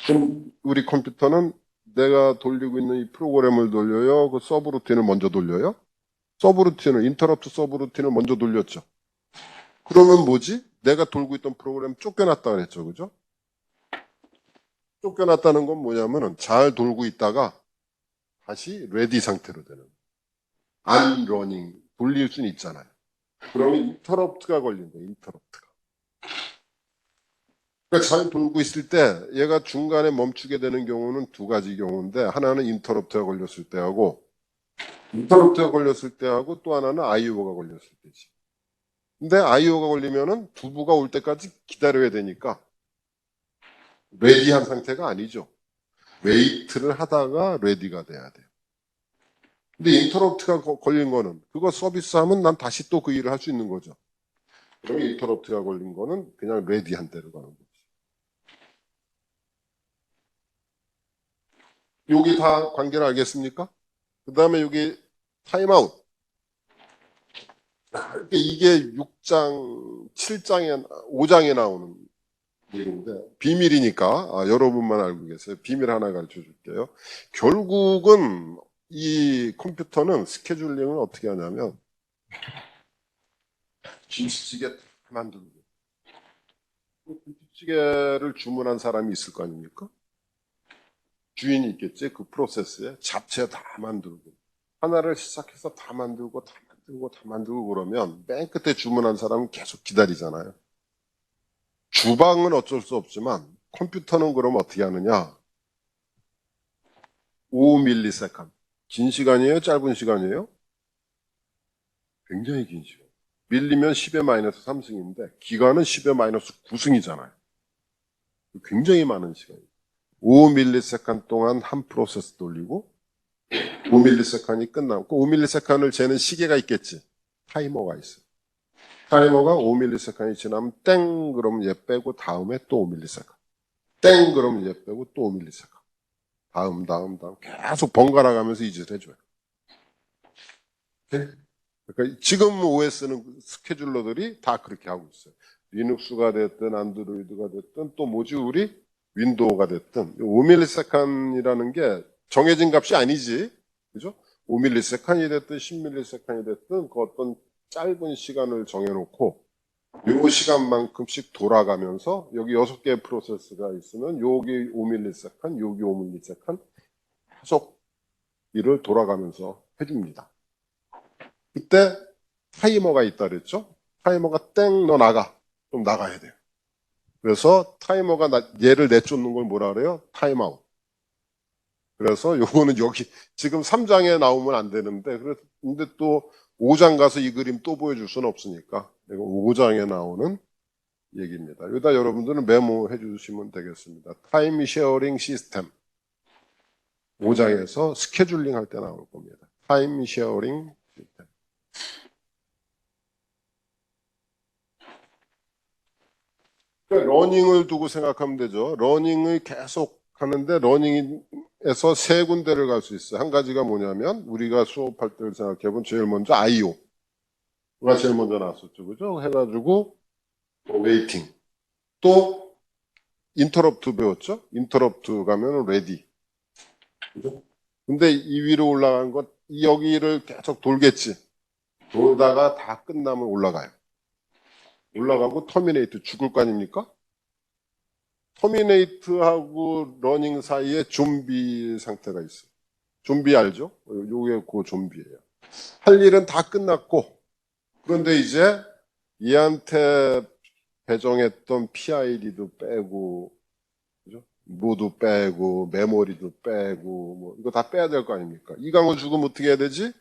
그럼 우리 컴퓨터는 내가 돌리고 있는 이 프로그램을 돌려요? 그 서브루틴을 먼저 돌려요? 인터럽트 서브루틴을 먼저 돌렸죠. 그러면 뭐지? 내가 돌고 있던 프로그램 쫓겨났다 그랬죠. 그죠? 쫓겨났다는 건 뭐냐면은 잘 돌고 있다가 다시 레디 상태로 되는. 안러닝 돌릴 수는 있잖아요. 그러면 인터럽트가 걸린 거예요. 인터럽트가. 그러니까 잘 돌고 있을 때 얘가 중간에 멈추게 되는 경우는 두 가지 경우인데 하나는 인터럽트가 걸렸을 때하고 또 하나는 IO가 걸렸을 때지. 근데 IO가 걸리면은 두부가 올 때까지 기다려야 되니까 레디한 상태가 아니죠. 웨이트를 하다가 레디가 돼야 돼요. 근데 인터럽트가 걸린 거는 그거 서비스하면 난 다시 또 그 일을 할 수 있는 거죠. 그럼 인터럽트가 걸린 거는 그냥 레디한 대로 가는 거죠. 여기 다 관계를 알겠습니까? 그 다음에 여기 타임아웃. 이게 6장, 7장에, 5장에 나오는 얘기인데 비밀이니까 여러분만 알고 계세요. 비밀 하나 가르쳐 줄게요. 결국은 이 컴퓨터는 스케줄링을 어떻게 하냐면 김치찌개 다 만들고 김치찌개를 주문한 사람이 있을 거 아닙니까? 주인이 있겠지. 그 프로세스에 잡채 다 만들고 하나를 시작해서 다 만들고 그러면 맨 끝에 주문한 사람은 계속 기다리잖아요. 주방은 어쩔 수 없지만 컴퓨터는 그럼 어떻게 하느냐? 5ms. 긴 시간이에요? 짧은 시간이에요? 굉장히 긴 시간. 밀리면 10의 마이너스 3승인데 기간은 10의 마이너스 9승이잖아요. 굉장히 많은 시간이에요. 5ms 동안 한 프로세스 돌리고 5ms이 끝나고 5ms를 재는 시계가 있겠지. 타이머가 있어요. 타이머가 5ms이 지나면 땡 그러면 얘 빼고 다음에 또 5ms. 땡 그러면 얘 빼고 또 5ms. 다음 계속 번갈아 가면서 이 짓을 해줘요. 그러니까 지금 OS는 스케줄러들이 다 그렇게 하고 있어요. 리눅스가 됐든 안드로이드가 됐든 또 뭐지 우리 윈도우가 됐든 5ms이라는 게 정해진 값이 아니지. 그죠? 5ms이 됐든 10ms이 됐든 그 어떤 짧은 시간을 정해놓고 요 시간만큼씩 돌아가면서 여기 6개의 프로세스가 있으면 여기 5ms, 여기 5ms 계속 일을 돌아가면서 해줍니다. 그때 타이머가 있다 그랬죠? 타이머가 땡 너 나가. 좀 나가야 돼요. 그래서 타이머가 얘를 내쫓는 걸 뭐라 그래요? 타임아웃. 그래서 요거는 여기 지금 3장에 나오면 안 되는데 근데 또 5장 가서 이 그림 또 보여줄 수는 없으니까 이거 5장에 나오는 얘기입니다. 여기다 여러분들은 메모해 주시면 되겠습니다. 타임 쉐어링 시스템 5장에서 스케줄링 할 때 나올 겁니다. 타임 쉐어링 시스템. 그러니까 러닝을 두고 생각하면 되죠. 러닝을 계속 하는데 러닝에서 세 군데를 갈 수 있어요. 한 가지가 뭐냐면 우리가 수업할 때를 생각해보면 제일 먼저 IO가 제일 먼저 나왔었죠. 그죠? 해가지고 웨이팅. 또 인터럽트 배웠죠? 인터럽트 가면 레디. 그죠? 근데 이 위로 올라간 것 여기를 계속 돌겠지. 돌다가 다 끝나면 올라가요. 올라가고 터미네이트 죽을 거 아닙니까? 터미네이트하고 러닝 사이에 좀비 상태가 있어요. 좀비 알죠? 요게 그 좀비예요. 할 일은 다 끝났고 그런데 이제 얘한테 배정했던 PID도 빼고 그죠? 모두 빼고 메모리도 빼고 뭐 이거 다 빼야 될 거 아닙니까? 이 강을 죽으면 어떻게 해야 되지?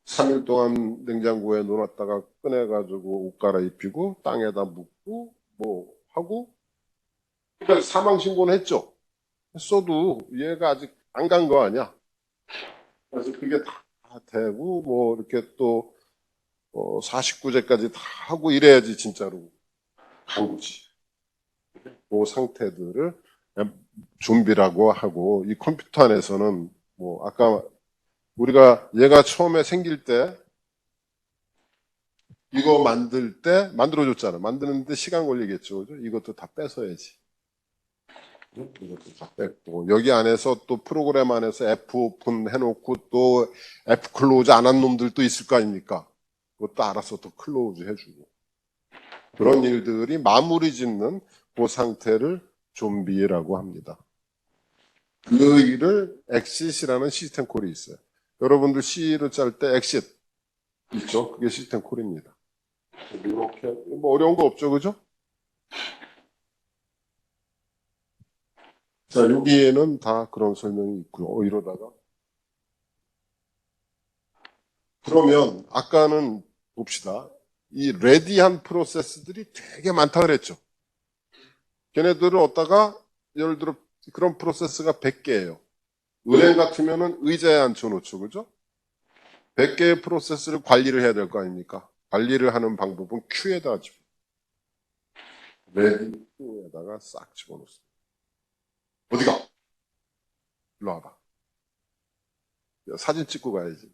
3일 동안 냉장고에 넣어놨다가 꺼내가지고 옷 갈아입히고 땅에다 묻고 뭐 하고 그러니까 사망 신고는 했죠. 했어도 얘가 아직 안 간 거 아니야. 그래서 그게 다 되고 뭐 이렇게 또 49제까지 다 하고 이래야지 진짜로 간 거지. 그 상태들을 좀비라고 하고 이 컴퓨터 안에서는 뭐 아까 우리가 얘가 처음에 생길 때 이거 만들 때 만들어줬잖아. 만드는데 시간 걸리겠죠. 그죠? 이것도 다 뺏어야지. 이것도 다 뺐고 여기 안에서 또 프로그램 안에서 F 오픈 해놓고 또 F 클로즈 안 한 놈들도 있을 거 아닙니까? 그것도 알아서 또 클로즈 해주고 그런 일들이 마무리 짓는 그 상태를 좀비라고 합니다. 그 일을 엑싯이라는 시스템 콜이 있어요. 여러분들 C를 짤 때 엑싯 있죠? 그게 시스템 콜입니다. 이렇게 뭐 어려운 거 없죠, 그죠? 자, 여기에는 다 그런 설명이 있고요. 이러다가 그러면 아까는 봅시다. 이 레디한 프로세스들이 되게 많다 그랬죠. 걔네들을 얻다가 예를 들어 그런 프로세스가 100개예요. 은행 같으면은 의자에 앉혀놓죠. 그죠? 100개의 프로세스를 관리를 해야 될 거 아닙니까? 관리를 하는 방법은 큐에다가 레디 큐에다가 싹 집어넣습니다. 어디가? 일로 와봐. 사진 찍고 가야지.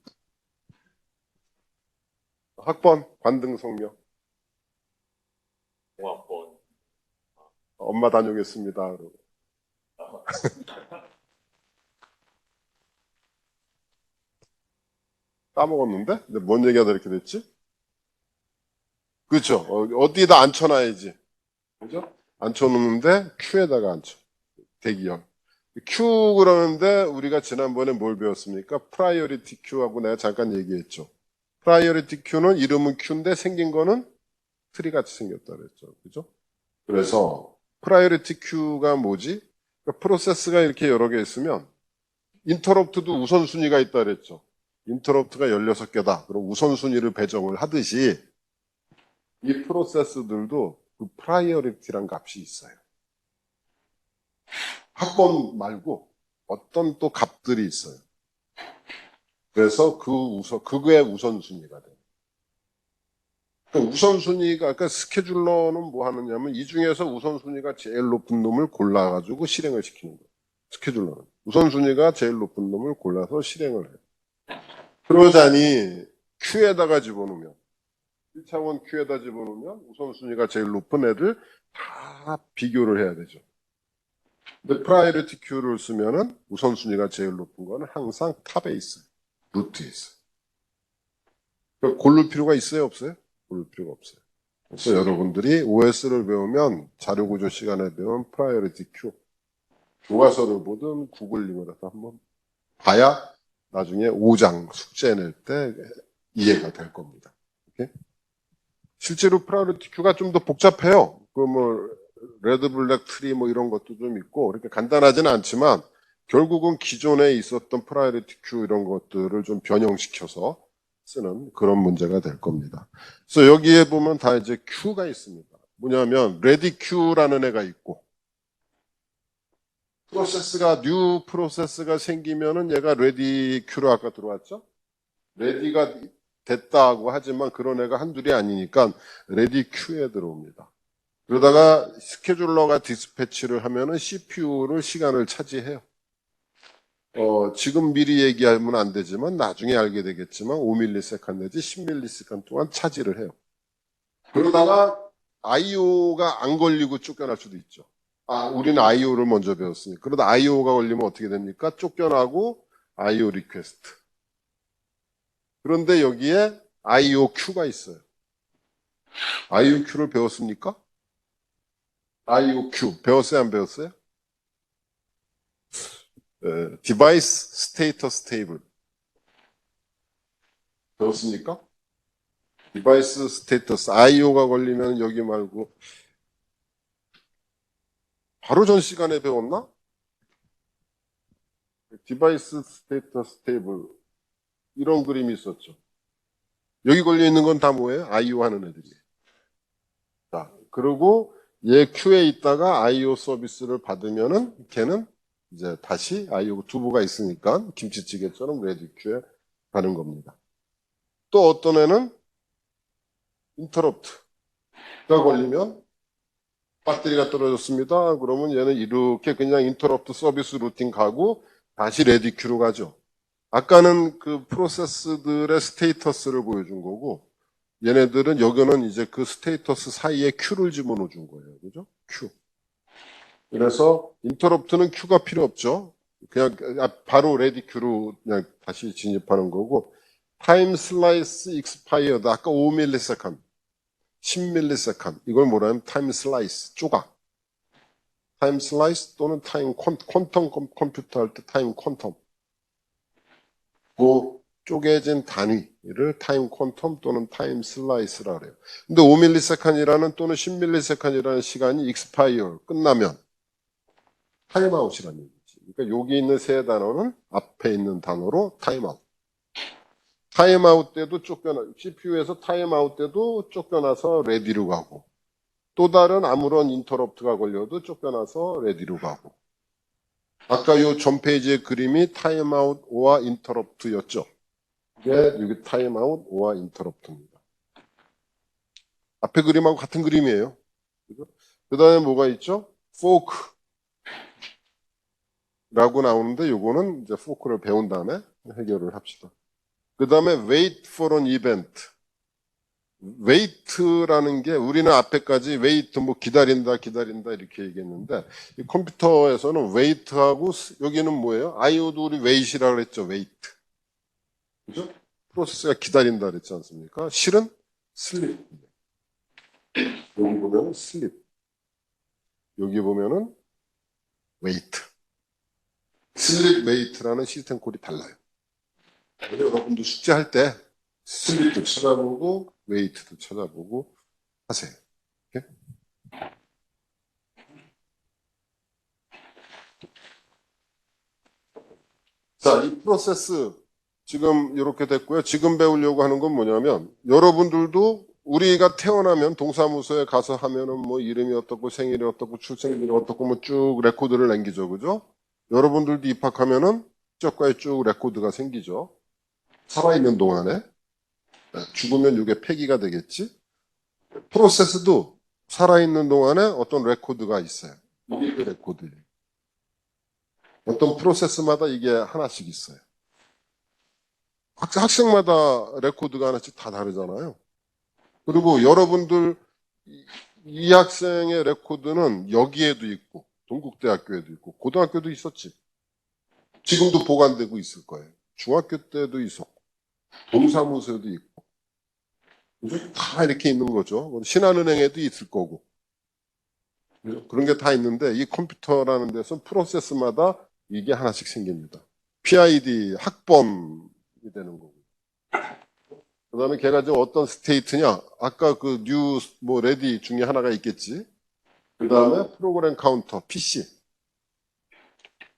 학번, 관등 성명. 종합본. 엄마 다녀오겠습니다. 까먹었는데? 근데 뭔 얘기하다 이렇게 됐지? 그렇죠. 어디에다 앉혀놔야지. 그죠? 앉혀놓는데 큐에다가 앉혀. 대기열. 큐 그러는데 우리가 지난번에 뭘 배웠습니까? 프라이어리티 큐하고 내가 잠깐 얘기했죠. 프라이어리티 큐는 이름은 큐인데 생긴 거는 트리 같이 생겼다 그랬죠. 그죠? 그래서 프라이어리티 큐가 뭐지? 그러니까 프로세스가 이렇게 여러 개 있으면 인터럽트도 우선순위가 있다 그랬죠. 인터럽트가 16개다. 그럼 우선순위를 배정을 하듯이 이 프로세스들도 그 프라이어리티란 값이 있어요. 학번 말고 어떤 또 값들이 있어요. 그래서 그거의 우선순위가 돼요. 그러니까 우선순위가, 그러니까 스케줄러는 뭐 하느냐면 이 중에서 우선순위가 제일 높은 놈을 골라가지고 실행을 시키는 거예요. 스케줄러는. 우선순위가 제일 높은 놈을 골라서 실행을 해요. 그러자니 큐에다가 집어넣으면 1차원 큐에다 집어넣으면 우선순위가 제일 높은 애를 다 비교를 해야 되죠. 근데 프라이어리티 큐를 쓰면은 우선순위가 제일 높은 거는 항상 탑에 있어요. 루트에 있어요. 그러니까 고를 필요가 있어요, 없어요? 고를 필요가 없어요. 그래서 여러분들이 OS를 배우면 자료구조 시간에 배운 프라이어리티 큐 교과서를 보든 구글링으로서 한번 봐야 나중에 5장 숙제 낼 때 이해가 될 겁니다. 오케이? 실제로 프라이어리티 큐가 좀 더 복잡해요. 그 뭐 레드 블랙 트리 뭐 이런 것도 좀 있고 그렇게 간단하지는 않지만 결국은 기존에 있었던 프라이어리티 큐 이런 것들을 좀 변형시켜서 쓰는 그런 문제가 될 겁니다. 그래서 여기에 보면 다 이제 큐가 있습니다. 뭐냐면 레디 큐라는 애가 있고 뉴 프로세스가 생기면은 얘가 레디 큐로 아까 들어왔죠? 레디가 됐다고 하지만 그런 애가 한둘이 아니니까 레디 큐에 들어옵니다. 그러다가 스케줄러가 디스패치를 하면은 CPU를 시간을 차지해요. 지금 미리 얘기하면 안 되지만 나중에 알게 되겠지만 5ms 내지 10ms 동안 차지를 해요. 그러다가 IO가 안 걸리고 쫓겨날 수도 있죠. 우리는 IO를 먼저 배웠으니. 그러다 IO가 걸리면 어떻게 됩니까? 쫓겨나고 IO 리퀘스트. 그런데 여기에 IOQ가 있어요. IOQ를 배웠습니까? IOQ 배웠어요? 안 배웠어요? 디바이스 스테이터스 테이블 배웠습니까? 디바이스 스테이터스 IO가 걸리면 여기 말고 바로 전 시간에 배웠나? 디바이스 스테이터스 테이블 이런 그림이 있었죠. 여기 걸려 있는 건 다 뭐예요? IO 하는 애들이에요. 자, 그리고 얘 Q에 있다가 IO 서비스를 받으면은 걔는 이제 다시 IO 두부가 있으니까 김치찌개처럼 레디 Q에 가는 겁니다. 또 어떤 애는 인터럽트가 걸리면 배터리가 떨어졌습니다. 그러면 얘는 이렇게 그냥 인터럽트 서비스 루틴 가고 다시 레디 큐로 가죠. 아까는 그 프로세스들의 스테이터스를 보여준 거고 얘네들은 여기는 이제 그 스테이터스 사이에 큐를 집어넣어 준 거예요. 그죠? 큐. 그래서 인터럽트는 큐가 필요 없죠. 그냥 바로 레디 큐로 그냥 다시 진입하는 거고 타임 슬라이스 익스파이어드 아까 5ms 10ms 이걸 뭐라 하면 타임 슬라이스 조각 타임 슬라이스 또는 타임 퀀텀 컴퓨터 할 때 타임 퀀텀 그 쪼개진 단위를 타임 퀀텀 또는 타임 슬라이스라 그래요. 근데 5ms이라는 또는 10ms이라는 시간이 익스파이어 끝나면 타임아웃이라는 얘기지. 그러니까 여기 있는 세 단어는 앞에 있는 단어로 타임아웃. 타임아웃 때도 CPU에서 타임아웃 때도 쫓겨나서 레디로 가고 또 다른 아무런 인터럽트가 걸려도 쫓겨나서 레디로 가고 아까 요 전 페이지의 그림이 타임아웃 오와 인터럽트였죠. 이게 여기 타임아웃 오와 인터럽트입니다. 앞에 그림하고 같은 그림이에요. 그 다음에 뭐가 있죠? 포크 라고 나오는데 요거는 이제 포크를 배운 다음에 해결을 합시다. 그 다음에 wait for an event. wait라는 게 우리는 앞에까지 wait 뭐 기다린다 이렇게 얘기했는데 이 컴퓨터에서는 wait하고 여기는 뭐예요? IO도 우리 wait이라고 그랬죠. wait. 그죠? 프로세스가 기다린다 그랬지 않습니까? 실은 sleep. 여기 보면은 sleep. 여기 보면은 wait. sleep wait라는 시스템 콜이 달라요. 여러분도 숙제할 때 슬립도 찾아보고 웨이트도 찾아보고 하세요. 오케이? 자, 이 프로세스 지금 이렇게 됐고요. 지금 배우려고 하는 건 뭐냐면 여러분들도 우리가 태어나면 동사무소에 가서 하면은 뭐 이름이 어떻고 생일이 어떻고 출생일이 어떻고 뭐 쭉 레코드를 남기죠. 그죠? 여러분들도 입학하면은 국적과에 쭉 레코드가 생기죠. 살아있는 동안에 죽으면 이게 폐기가 되겠지. 프로세스도 살아있는 동안에 어떤 레코드가 있어요. 이게 그 레코드예요. 어떤 프로세스마다 이게 하나씩 있어요. 학생마다 레코드가 하나씩 다 다르잖아요. 그리고 여러분들 이 학생의 레코드는 여기에도 있고 동국대학교에도 있고 고등학교도 있었지. 지금도 보관되고 있을 거예요. 중학교 때도 있었고 동사무소에도 있고 다 이렇게 있는 거죠. 신한은행에도 있을 거고 그런 게 다 있는데 이 컴퓨터라는 데서 프로세스마다 이게 하나씩 생깁니다. PID 학번이 되는 거고. 그 다음에 걔가 지금 어떤 스테이트냐? 아까 그 뉴, 뭐, 레디 중에 하나가 있겠지. 그 다음에 프로그램 카운터, PC.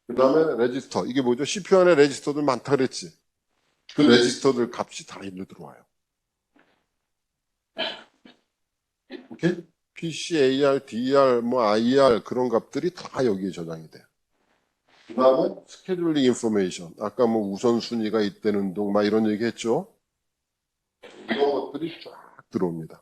그 다음에 레지스터. 이게 뭐죠? CPU 안에 레지스터들 많다 그랬지. 그 레지스터들 값이 다 일로 들어와요. 오케이? PC, AR, DR, 뭐, IR 그런 값들이 다 여기에 저장이 돼요. 그 다음에 스케줄링 인포메이션. 아까 뭐 우선순위가 있다는 둥, 막 이런 얘기 했죠? 이런 것들이 쫙 들어옵니다.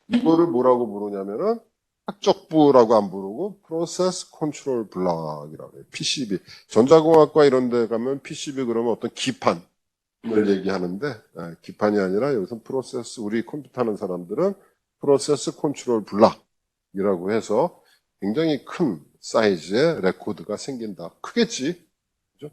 이거를 뭐라고 부르냐면은 학적부라고 안 부르고 프로세스 컨트롤 블럭이라고 해요. PCB. 전자공학과 이런 데 가면 PCB 그러면 어떤 기판을 얘기하는데 기판이 아니라 여기서 프로세스 우리 컴퓨터 하는 사람들은 프로세스 컨트롤 블럭이라고 해서 굉장히 큰 사이즈의 레코드가 생긴다. 크겠지? 그죠?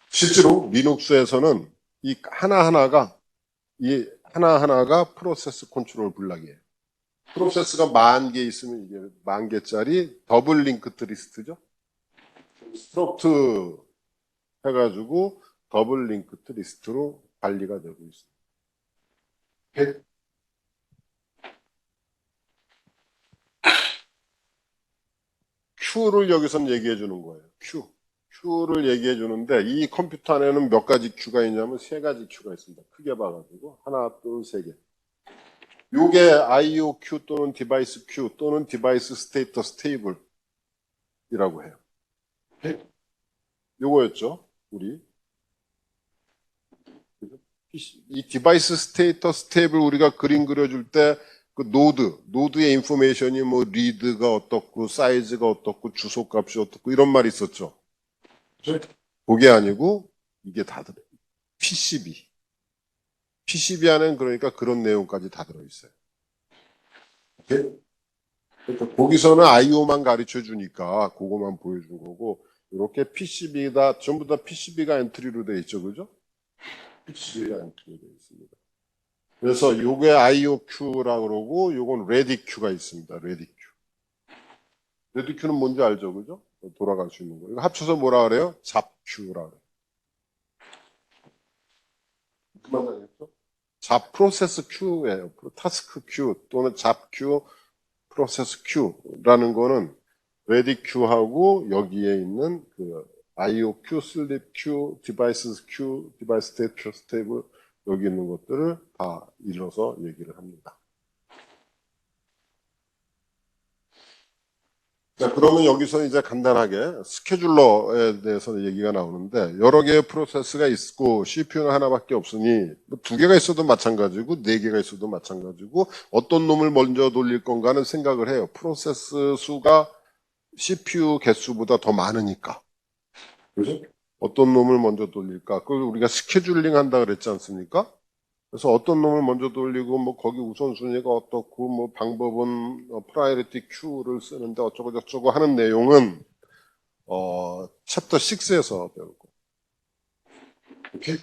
실제로 리눅스에서는 이 하나하나가 프로세스 컨트롤 블락이에요. 프로세스가 10,000개 있으면 이게 10,000개짜리 더블 링크드 리스트죠. 스트럭트 해가지고 더블 링크드 리스트로 관리가 되고 있습니다. Q를 여기서는 얘기해 주는 거예요. Q를 얘기해 주는데 이 컴퓨터 안에는 몇 가지 Q가 있냐면 3가지 Q가 있습니다. 크게 봐가지고 하나, 둘, 3개. 요게 IO Q 또는 디바이스 Q 또는 디바이스 스테이터스 테이블이라고 해요. 요거였죠, 우리. 이 디바이스 스테이터스 테이블 우리가 그림 그려줄 때 그 노드의 인포메이션이 뭐 리드가 어떻고 사이즈가 어떻고 주소값이 어떻고 이런 말이 있었죠. 그게 아니고 이게 다 들어요. PCB 안에는 그러니까 그런 내용까지 다 들어있어요. 그러니까 거기서는 IO만 가르쳐 주니까 그거만 보여준 거고 이렇게 PCB가 전부 다 PCB가 엔트리로 돼 있죠, 그죠? PCB가 엔트리로 돼 있습니다. 그래서 요게 IOQ라고 그러고 요건 ReadyQ가 있습니다. ReadyQ. ReadyQ는 뭔지 알죠, 그죠? 돌아갈 수 있는 거. 이거 합쳐서 뭐라 그래요? 잡Q라 그래요. 그만 알겠죠? 잡 프로세스 Q예요. 타스크 Q 또는 잡 Q, 프로세스 Q라는 거는 레디 Q하고 여기에 있는 그 IO Q, 슬립 Q, 디바이스 Q, 디바이스 스테이블 여기 있는 것들을 다 일러서 얘기를 합니다. 자, 그러면 여기서 이제 간단하게 스케줄러에 대해서 얘기가 나오는데 여러 개의 프로세스가 있고 CPU는 하나밖에 없으니 뭐 2개가 있어도 마찬가지고 4개가 있어도 마찬가지고 어떤 놈을 먼저 돌릴 건가는 생각을 해요. 프로세스 수가 CPU 개수보다 더 많으니까. 그죠? 어떤 놈을 먼저 돌릴까? 그걸 우리가 스케줄링 한다 그랬지 않습니까? 그래서 어떤 놈을 먼저 돌리고 뭐 거기 우선순위가 어떻고 뭐 방법은 프라이어리티 큐를 쓰는데 어쩌고 저쩌고 하는 내용은 챕터 6에서 배울 거고. 오케이?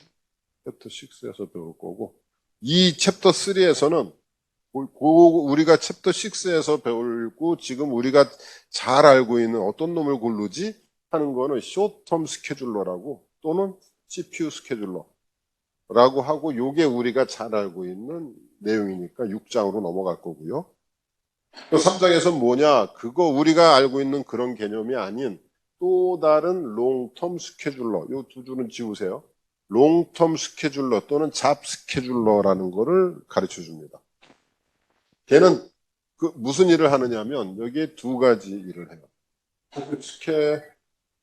챕터 6에서 배울 거고. 이 챕터 3에서는 우리가 챕터 6에서 배울고 지금 우리가 잘 알고 있는 어떤 놈을 고르지 하는 거는 쇼텀 스케줄러라고 또는 CPU 스케줄러 라고 하고 요게 우리가 잘 알고 있는 내용이니까 6장으로 넘어갈 거고요. 3장에서 뭐냐? 그거 우리가 알고 있는 그런 개념이 아닌 또 다른 롱텀 스케줄러 요 두 줄은 지우세요. 롱텀 스케줄러 또는 잡 스케줄러라는 거를 가르쳐 줍니다. 걔는 그 무슨 일을 하느냐면 여기에 2가지 일을 해요.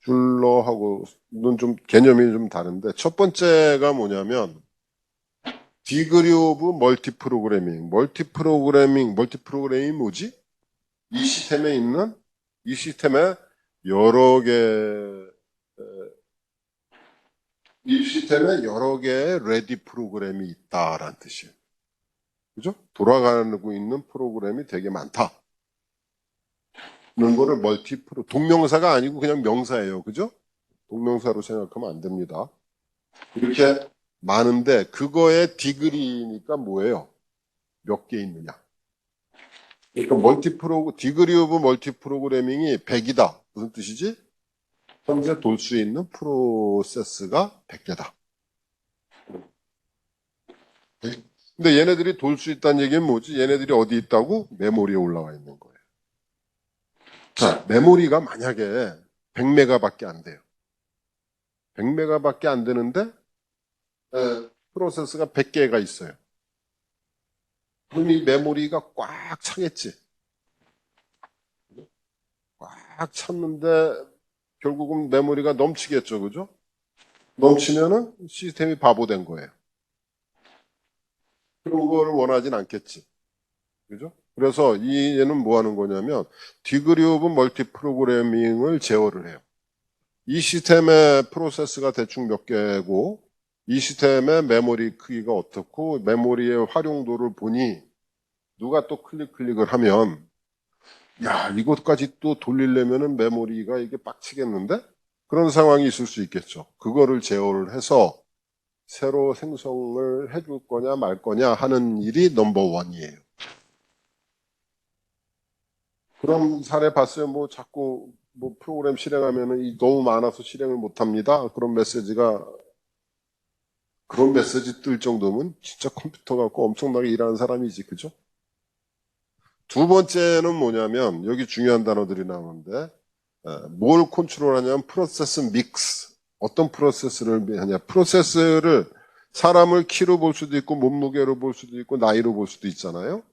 스케줄러하고는 좀 개념이 좀 다른데 첫 번째가 뭐냐면 디그리 오브 멀티 프로그래밍이 뭐지? 이 시스템에 여러 개 이 시스템에 여러 개의 레디 프로그램이 있다라는 뜻이에요. 그죠? 돌아가고 있는 프로그램이 되게 많다. 이런 거를 동명사가 아니고 그냥 명사예요. 그죠? 동명사로 생각하면 안 됩니다. 이렇게 많은데 그거의 디그리니까 뭐예요? 몇 개 있느냐? 그러니까 디그리 오브 멀티 프로그래밍이 100이다. 무슨 뜻이지? 현재 돌 수 있는 프로세스가 100개다. 근데 얘네들이 돌 수 있다는 얘기는 뭐지? 얘네들이 어디 있다고? 메모리에 올라와 있는 거예요. 자, 메모리가 만약에 100메가밖에 안 돼요. 100메가밖에 안 되는데 프로세스가 100개가 있어요. 그럼 이 메모리가 꽉 차겠지. 꽉 찼는데 결국은 메모리가 넘치겠죠. 그죠? 넘치면은 시스템이 바보된 거예요. 그런 거를 원하진 않겠지. 그죠? 그래서 얘는 뭐 하는 거냐면 디그리 오브 멀티 프로그래밍을 제어를 해요. 이 시스템의 프로세스가 대충 몇 개고 이 시스템의 메모리 크기가 어떻고 메모리의 활용도를 보니 누가 또 클릭을 하면 야 이것까지 또 돌리려면은 메모리가 이게 빡치겠는데? 그런 상황이 있을 수 있겠죠. 그거를 제어를 해서 새로 생성을 해줄 거냐 말 거냐 하는 일이 넘버 원이에요. 그런 사례 봤어요? 뭐 자꾸 뭐 프로그램 실행하면은 너무 많아서 실행을 못 합니다. 그런 메시지 뜰 정도면 진짜 컴퓨터 갖고 엄청나게 일하는 사람이지, 그죠? 두 번째는 뭐냐면 여기 중요한 단어들이 나오는데 뭘 컨트롤하냐면 프로세스 믹스. 어떤 프로세스를 하냐? 프로세스를 사람을 키로 볼 수도 있고 몸무게로 볼 수도 있고 나이로 볼 수도 있잖아요.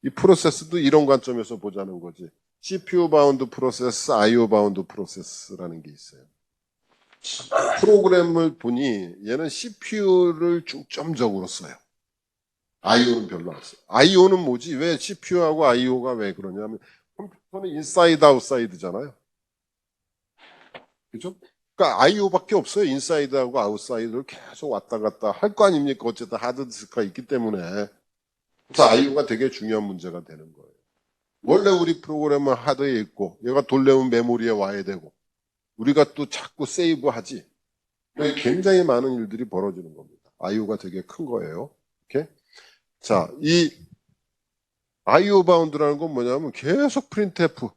이 프로세스도 이런 관점에서 보자는 거지. CPU 바운드 프로세스, IO 바운드 프로세스라는 게 있어요. 프로그램을 보니 얘는 CPU를 중점적으로 써요. IO는 별로 안 써요. IO는 뭐지? 왜 CPU하고 IO가 왜 그러냐면 컴퓨터는 인사이드 아웃사이드잖아요. 그죠? 그러니까 IO밖에 없어요. 인사이드하고 아웃사이드를 계속 왔다 갔다 할 거 아닙니까? 어쨌든 하드디스크가 있기 때문에. 그래서 IO가 되게 중요한 문제가 되는 거예요. 원래 우리 프로그램은 하드에 있고 얘가 돌려온 메모리에 와야 되고 우리가 또 자꾸 세이브하지. 굉장히 많은 일들이 벌어지는 겁니다. IO가 되게 큰 거예요. 이렇게. 자, 이 IO 바운드라는 건 뭐냐면 계속 프린트F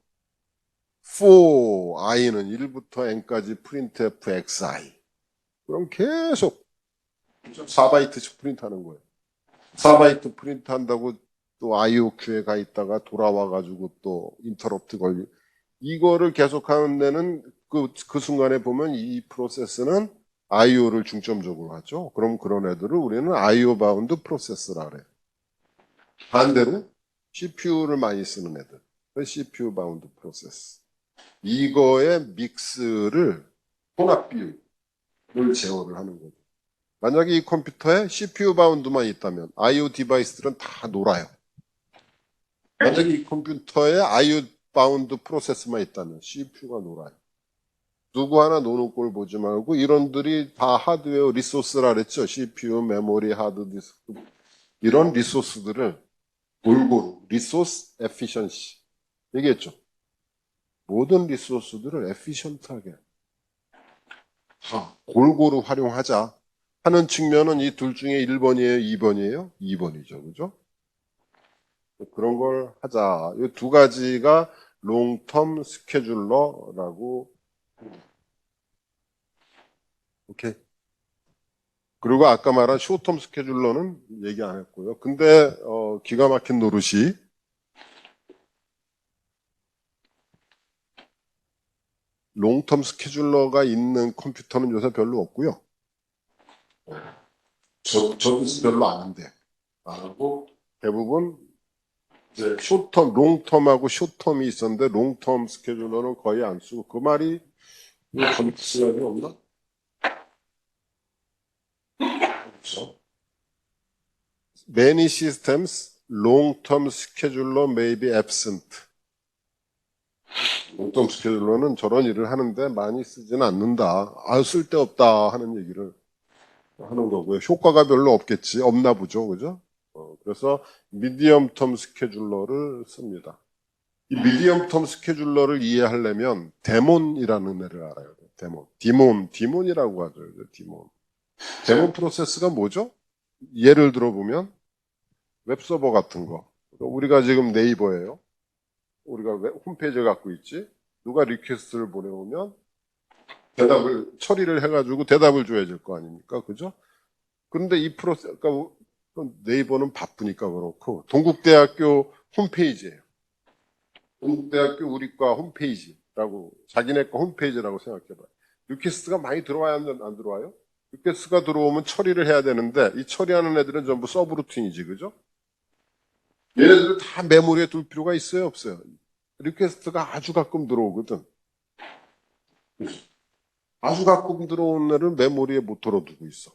4i는 1부터 n까지 프린트F xi. 그럼 계속 4바이트씩 프린트하는 거예요. 4바이트 프린트한다고 또 IOQ에 가 있다가 돌아와가지고 또 인터럽트 걸리. 이거를 계속하는 데는 그 순간에 보면 이 프로세스는 IO를 중점적으로 하죠. 그럼 그런 애들을 우리는 IO 바운드 프로세스라 그래요. 반대로 CPU를 많이 쓰는 애들. CPU 바운드 프로세스. 이거의 믹스를 혼합 비율을 제어를 하는 거죠. 만약에 이 컴퓨터에 CPU 바운드만 있다면 IO 디바이스들은 다 놀아요. 만약에 이 컴퓨터에 IO 바운드 프로세스만 있다면 CPU가 놀아요. 누구 하나 노는 꼴 보지 말고 이런들이 다 하드웨어 리소스라 그랬죠. CPU, 메모리, 하드디스크 이런 리소스들을 골고루 리소스 에피션시 얘기했죠. 모든 리소스들을 에피션트하게 골고루 활용하자 하는 측면은 이 둘 중에 1번이에요, 2번이에요? 2번이죠. 그죠? 그런 걸 하자. 이 두 가지가 롱텀 스케줄러라고. 오케이. 그리고 아까 말한 쇼텀 스케줄러는 얘기 안 했고요. 근데 기가 막힌 노릇이 롱텀 스케줄러가 있는 컴퓨터는 요새 별로 없고요. 저도 별로 안 한대. 안 하고 대부분 이제 롱텀하고 쇼텀이 있었는데 롱텀 스케줄러는 거의 안 쓰고 그 말이 건축시간이 없나? 그렇죠. Many systems long-term scheduler may be absent. 롱텀 스케줄러는 저런 일을 하는데 많이 쓰지는 않는다. 쓸데없다 하는 얘기를 하는 거고요. 효과가 별로 없겠지. 없나 보죠. 그죠? 그래서 미디엄 텀 스케줄러를 씁니다. 이 미디엄 텀 스케줄러를 이해하려면 데몬이라는 애를 알아야 돼요. 디몬이라고 하죠. 디몬. 데몬 프로세스가 뭐죠? 예를 들어보면 웹서버 같은 거. 우리가 지금 네이버예요. 우리가 홈페이지를 갖고 있지. 누가 리퀘스트를 보내오면 처리를 해가지고 대답을 줘야 될 거 아닙니까? 그죠? 그런데 이 프로세스, 그러니까 네이버는 바쁘니까 그렇고, 동국대학교 홈페이지예요. 동국대학교 우리과 홈페이지라고, 자기네 거 홈페이지라고 생각해봐요. 리퀘스트가 많이 들어와야 안 들어와요? 리퀘스트가 들어오면 처리를 해야 되는데, 이 처리하는 애들은 전부 서브루틴이지, 그죠? 얘네들을 다 메모리에 둘 필요가 있어요, 없어요? 리퀘스트가 아주 가끔 들어오거든. 아주 가끔 들어오는 애를 메모리에 못 들어두고 있어.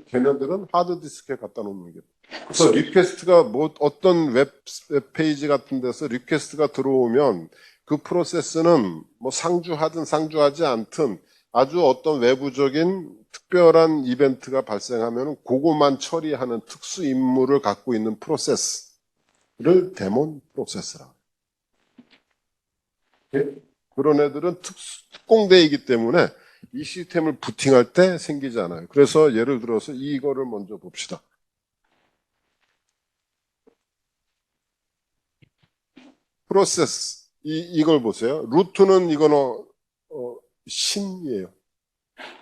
걔네들은 하드디스크에 갖다 놓는 게. 그래서 리퀘스트가 어떤 웹페이지 같은 데서 리퀘스트가 들어오면 그 프로세스는 뭐 상주하든 상주하지 않든 아주 어떤 외부적인 특별한 이벤트가 발생하면 그것만 처리하는 특수 임무를 갖고 있는 프로세스를 데몬 프로세스라고 해요. 그런 애들은 특공대이기 때문에 이 시스템을 부팅할 때 생기지 않아요. 그래서 예를 들어서 이거를 먼저 봅시다. 프로세스. 이걸 보세요. 루트는 이거는 신이에요.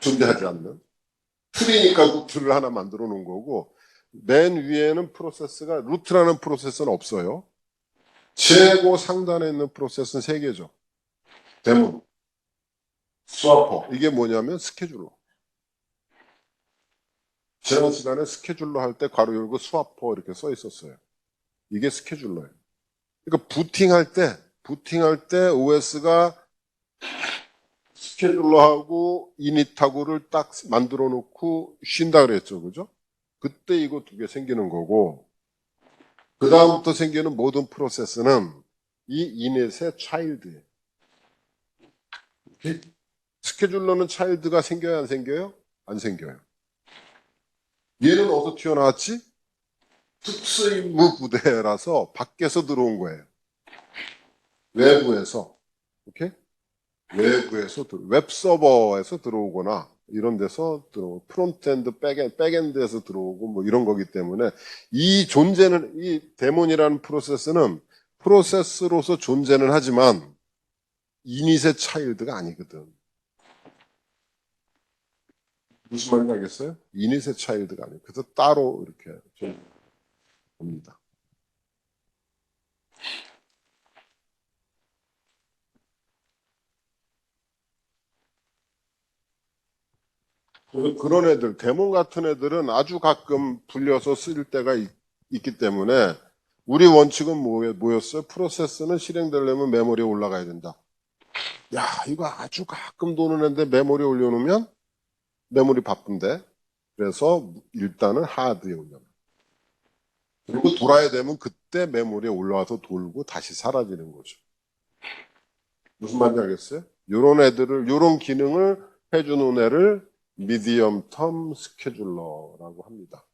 존재하지 않는. 틀이니까 루트를 하나 만들어 놓은 거고, 맨 위에는 프로세스가, 루트라는 프로세스는 없어요. 최고 상단에 있는 프로세스는 세 개죠. 데몬, 스와퍼. 이게 뭐냐면 스케줄러. 지난 시간에 스케줄러 할 때 괄호 열고 스와퍼 이렇게 써 있었어요. 이게 스케줄러예요. 그러니까 부팅할 때 OS가 스케줄러하고 이닛하고를 딱 만들어 놓고 쉰다 그랬죠. 그죠? 그때 이거 두 개 생기는 거고, 그 다음부터 생기는 모든 프로세스는 이 이닛의 차일드예요. 스케줄러는 차일드가 생겨야 안 생겨요? 안 생겨요. 얘는 어디서 튀어나왔지? 특수임무 부대라서 밖에서 들어온 거예요. 외부에서. 오케이? 외부에서 웹서버에서 들어오거나 이런 데서 들어오고 프론트엔드 백엔드에서 들어오고 뭐 이런 거기 때문에 이 데몬이라는 프로세스는 프로세스로서 존재는 하지만 이닛의 차일드가 아니거든. 무슨 말인지 알겠어요? 이닛의 차일드가 아니에요. 그래서 따로 이렇게 좀 봅니다. 그런 애들, 데몬 같은 애들은 아주 가끔 불려서 쓸 때가 있기 때문에 우리 원칙은 뭐였어요? 프로세스는 실행되려면 메모리에 올라가야 된다. 야, 이거 아주 가끔 도는 애인데 메모리에 올려놓으면 메모리 바쁜데. 그래서 일단은 하드에 올려놔. 그리고 돌아야 되면 그때 메모리에 올라와서 돌고 다시 사라지는 거죠. 무슨 말인지 알겠어요? 요런 기능을 해주는 애를 미디엄 텀 스케줄러라고 합니다.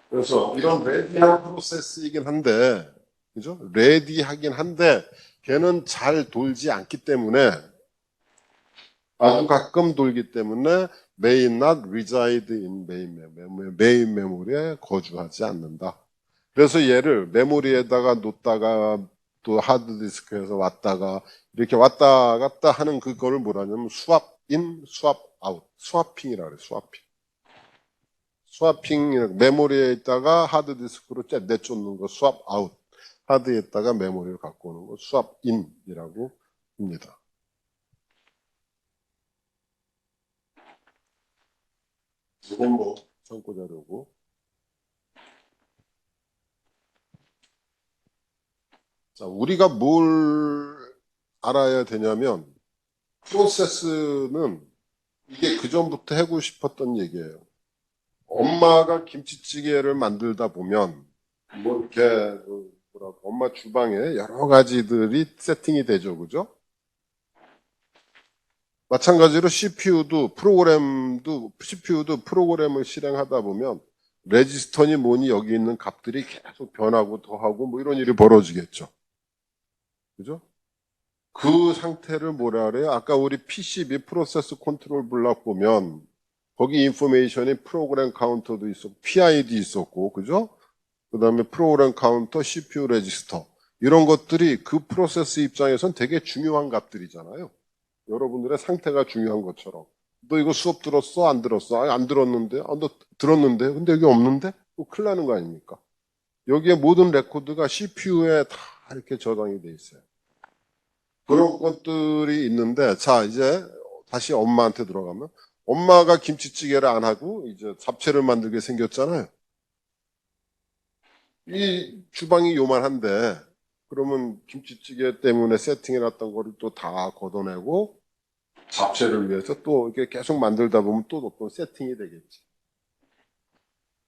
그래서 이런 레디한 프로세스이긴 한데, 그죠? 레디하긴 한데, 걔는 잘 돌지 않기 때문에, 아주 가끔 돌기 때문에, may not reside in main 메모리에 거주하지 않는다. 그래서 얘를 메모리에다가 놓다가 또 하드디스크에서 왔다가 이렇게 왔다 갔다 하는 그거를 뭐라냐면 스왑 인, 스왑 아웃, 스와핑이라 그래요. 스와핑, 메모리에 있다가 하드디스크로 내쫓는 거 스왑 아웃, 하드에 있다가 메모리를 갖고 오는 거 스왑 인이라고 합니다. 이건 뭐 참고 자료고. 자, 우리가 뭘 알아야 되냐면 프로세스는 이게 그전부터 하고 싶었던 얘기예요. 엄마가 김치찌개를 만들다 보면 뭐 이렇게 엄마 주방에 여러 가지들이 세팅이 되죠, 그죠? 마찬가지로 CPU도 프로그램을 실행하다 보면 레지스터니 뭐니 여기 있는 값들이 계속 변하고 더하고 뭐 이런 일이 벌어지겠죠. 그죠? 그 상태를 뭐라 그래요? 아까 우리 PCB 프로세스 컨트롤 블록 보면 거기 인포메이션이 프로그램 카운터도 있었고 PID 있었고 그죠? 그 다음에 프로그램 카운터, CPU 레지스터 이런 것들이 그 프로세스 입장에선 되게 중요한 값들이잖아요. 여러분들의 상태가 중요한 것처럼. 너 이거 수업 들었어? 안 들었어? 아니, 안 들었는데? 아, 너 들었는데? 근데 여기 없는데? 큰일 나는 거 아닙니까? 여기에 모든 레코드가 CPU에 다 이렇게 저장이 돼 있어요. 그런 것들이 있는데, 자, 이제 다시 엄마한테 들어가면, 엄마가 김치찌개를 안 하고, 이제 잡채를 만들게 생겼잖아요. 이 주방이 요만한데, 그러면 김치찌개 때문에 세팅해놨던 거를 또 다 걷어내고, 잡채를 위해서 또 이렇게 계속 만들다 보면 또 어떤 세팅이 되겠지.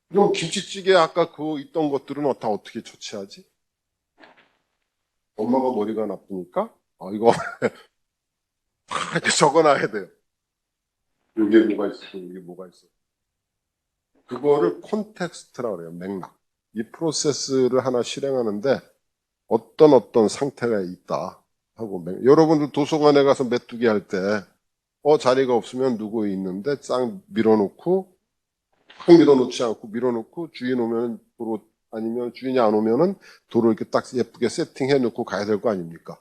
그럼 김치찌개 아까 그 있던 것들은 다 어떻게 처치하지? 엄마가 머리가 나쁘니까, 이거 다 이렇게 적어놔야 돼요. 이게 뭐가 있어, 이게 뭐가 있어. 그거를 콘텍스트라고 그래요, 맥락. 이 프로세스를 하나 실행하는데 어떤 상태가 있다 하고, 여러분들 도서관에 가서 메뚜기 할 때, 자리가 없으면 누구 있는데 싹 밀어놓고, 확 밀어놓지 않고 밀어놓고 주인 오면 도로, 아니면 주인이 안 오면은 도로 이렇게 딱 예쁘게 세팅해 놓고 가야 될 거 아닙니까?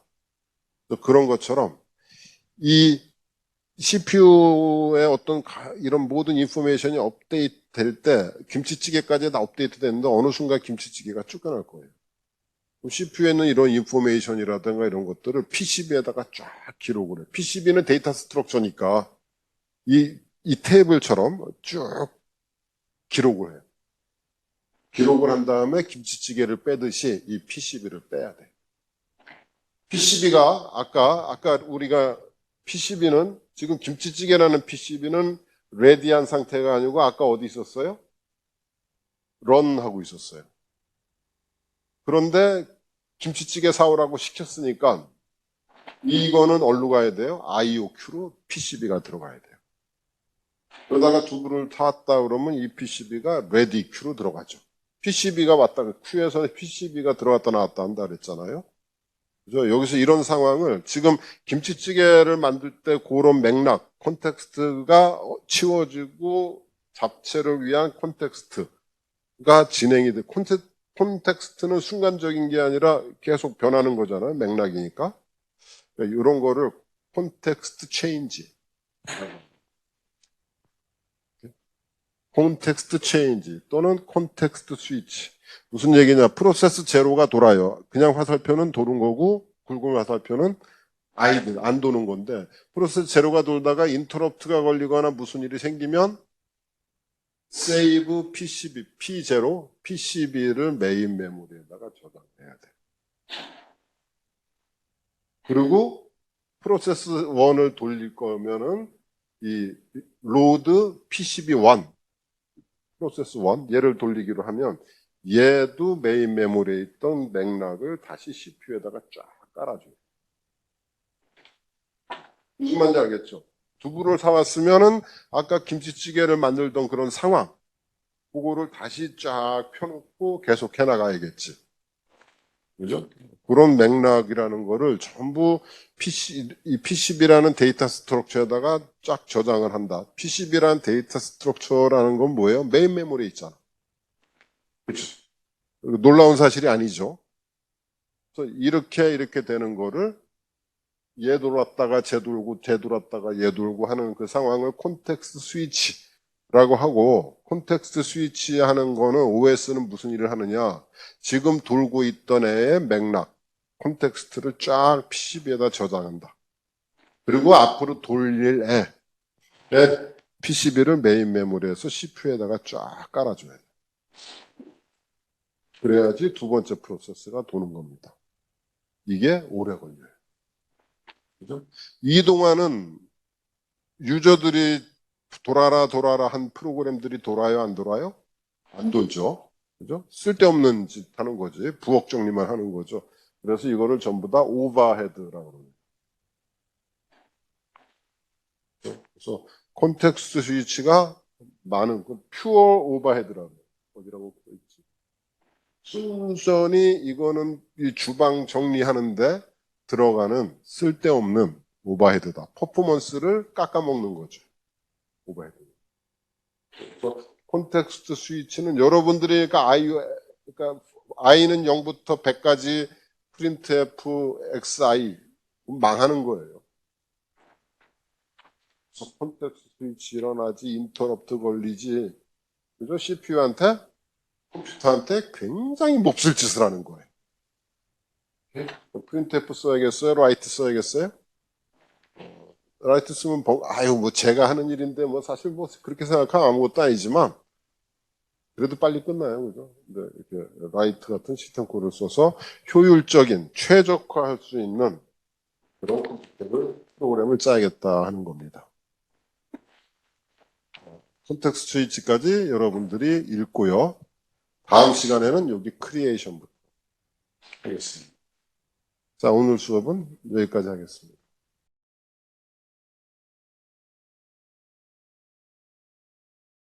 그런 것처럼 이 CPU의 어떤 이런 모든 인포메이션이 업데이트 될 때 김치찌개까지 다 업데이트 됐는데 어느 순간 김치찌개가 쫓겨날 거예요. CPU에는 이런 인포메이션이라든가 이런 것들을 PCB에다가 쫙 기록을 해요. PCB는 데이터 스트럭처니까 이 테이블처럼 쭉 기록을 해요. 기록을 한 다음에 김치찌개를 빼듯이 이 PCB를 빼야 돼. PCB가 아까 우리가 PCB는 지금 김치찌개라는 PCB는 레디한 상태가 아니고 아까 어디 있었어요? 런 하고 있었어요. 그런데 김치찌개 사오라고 시켰으니까 이거는 어디로 가야 돼요? IOQ로 PCB가 들어가야 돼요. 그러다가 두부를 탔다 그러면 이 PCB가 레디 Q로 들어가죠. PCB가 왔다, Q에서 PCB가 들어갔다 나왔다 한다 그랬잖아요. 그죠? 여기서 이런 상황을 지금 김치찌개를 만들 때 그런 맥락, 콘텍스트가 치워지고 잡채를 위한 콘텍스트가 진행이 돼. 콘텍스트는 순간적인 게 아니라 계속 변하는 거잖아요. 맥락이니까. 이런 거를 콘텍스트 체인지. 콘텍스트 체인지 또는 콘텍스트 스위치. 무슨 얘기냐? 프로세스 제로가 돌아요. 그냥 화살표는 도는 거고 굵은 화살표는 안 도는 건데 프로세스 제로가 돌다가 인터럽트가 걸리거나 무슨 일이 생기면 세이브 PCB, P0, PCB를 메인 메모리에다가 저장해야 돼. 그리고 프로세스 1을 돌릴 거면은 이 로드 PCB1 프로세스 1 얘를 돌리기로 하면 얘도 메인 메모리에 있던 맥락을 다시 CPU에다가 쫙 깔아줘요. 무슨 말인지 알겠죠? 두부를 사왔으면은 아까 김치찌개를 만들던 그런 상황 그거를 다시 쫙 펴놓고 계속 해나가야겠지. 그죠? 그런 맥락이라는 거를 전부 이 PCB라는 데이터 스트럭처에다가 쫙 저장을 한다. PCB라는 데이터 스트럭처라는 건 뭐예요? 메인 메모리에 있잖아. 그렇죠? 놀라운 사실이 아니죠. 그래서 이렇게 되는 거를 얘 돌았다가 쟤 돌고 쟤 돌았다가 얘 돌고 하는 그 상황을 콘텍스트 스위치라고 하고 콘텍스트 스위치 하는 거는 OS는 무슨 일을 하느냐 지금 돌고 있던 애의 맥락 콘텍스트를 쫙 PCB에다 저장한다. 그리고 앞으로 돌릴 애의 PCB를 메인 메모리에서 CPU에다가 쫙 깔아줘야 돼. 그래야지 두 번째 프로세스가 도는 겁니다. 이게 오래 걸려요. 그죠? 이 동안은 유저들이 돌아라 한 프로그램들이 돌아요, 안 돌아요? 안 돌죠. 그죠? 쓸데없는 짓 하는 거지. 부엌 정리만 하는 거죠. 그래서 이거를 전부 다 오버헤드라고 합니다. 그래서 콘텍스트 스위치가 많은 퓨어 오버헤드라고 어디라고 있지. 순전히 이거는 이 주방 정리하는데 들어가는 쓸데없는 오버헤드다. 퍼포먼스를 깎아먹는 거죠. 오버헤드. 그래서 콘텍스트 스위치는 여러분들이 그러니까 i는 0부터 100까지 printf xi 망하는 거예요. 그래서 콘텍스트 스위치 일어나지, 인터럽트 걸리지, 그죠? CPU한테, 컴퓨터한테 굉장히 몹쓸 짓을 하는 거예요. printf 써야겠어요? 라이트 써야겠어요? 라이트 쓰면 아유 뭐 제가 하는 일인데 뭐 사실 뭐 그렇게 생각하면 아무것도 아니지만 그래도 빨리 끝나요, 그죠? 근데 이렇게 라이트 같은 시스템 콜을 써서 효율적인 최적화할 수 있는 그런 프로그램을 짜야겠다 하는 겁니다. 콘텍스트 스위치까지 여러분들이 읽고요. 다음 시간에는 여기 크리에이션부터 하겠습니다. 자, 오늘 수업은 여기까지 하겠습니다.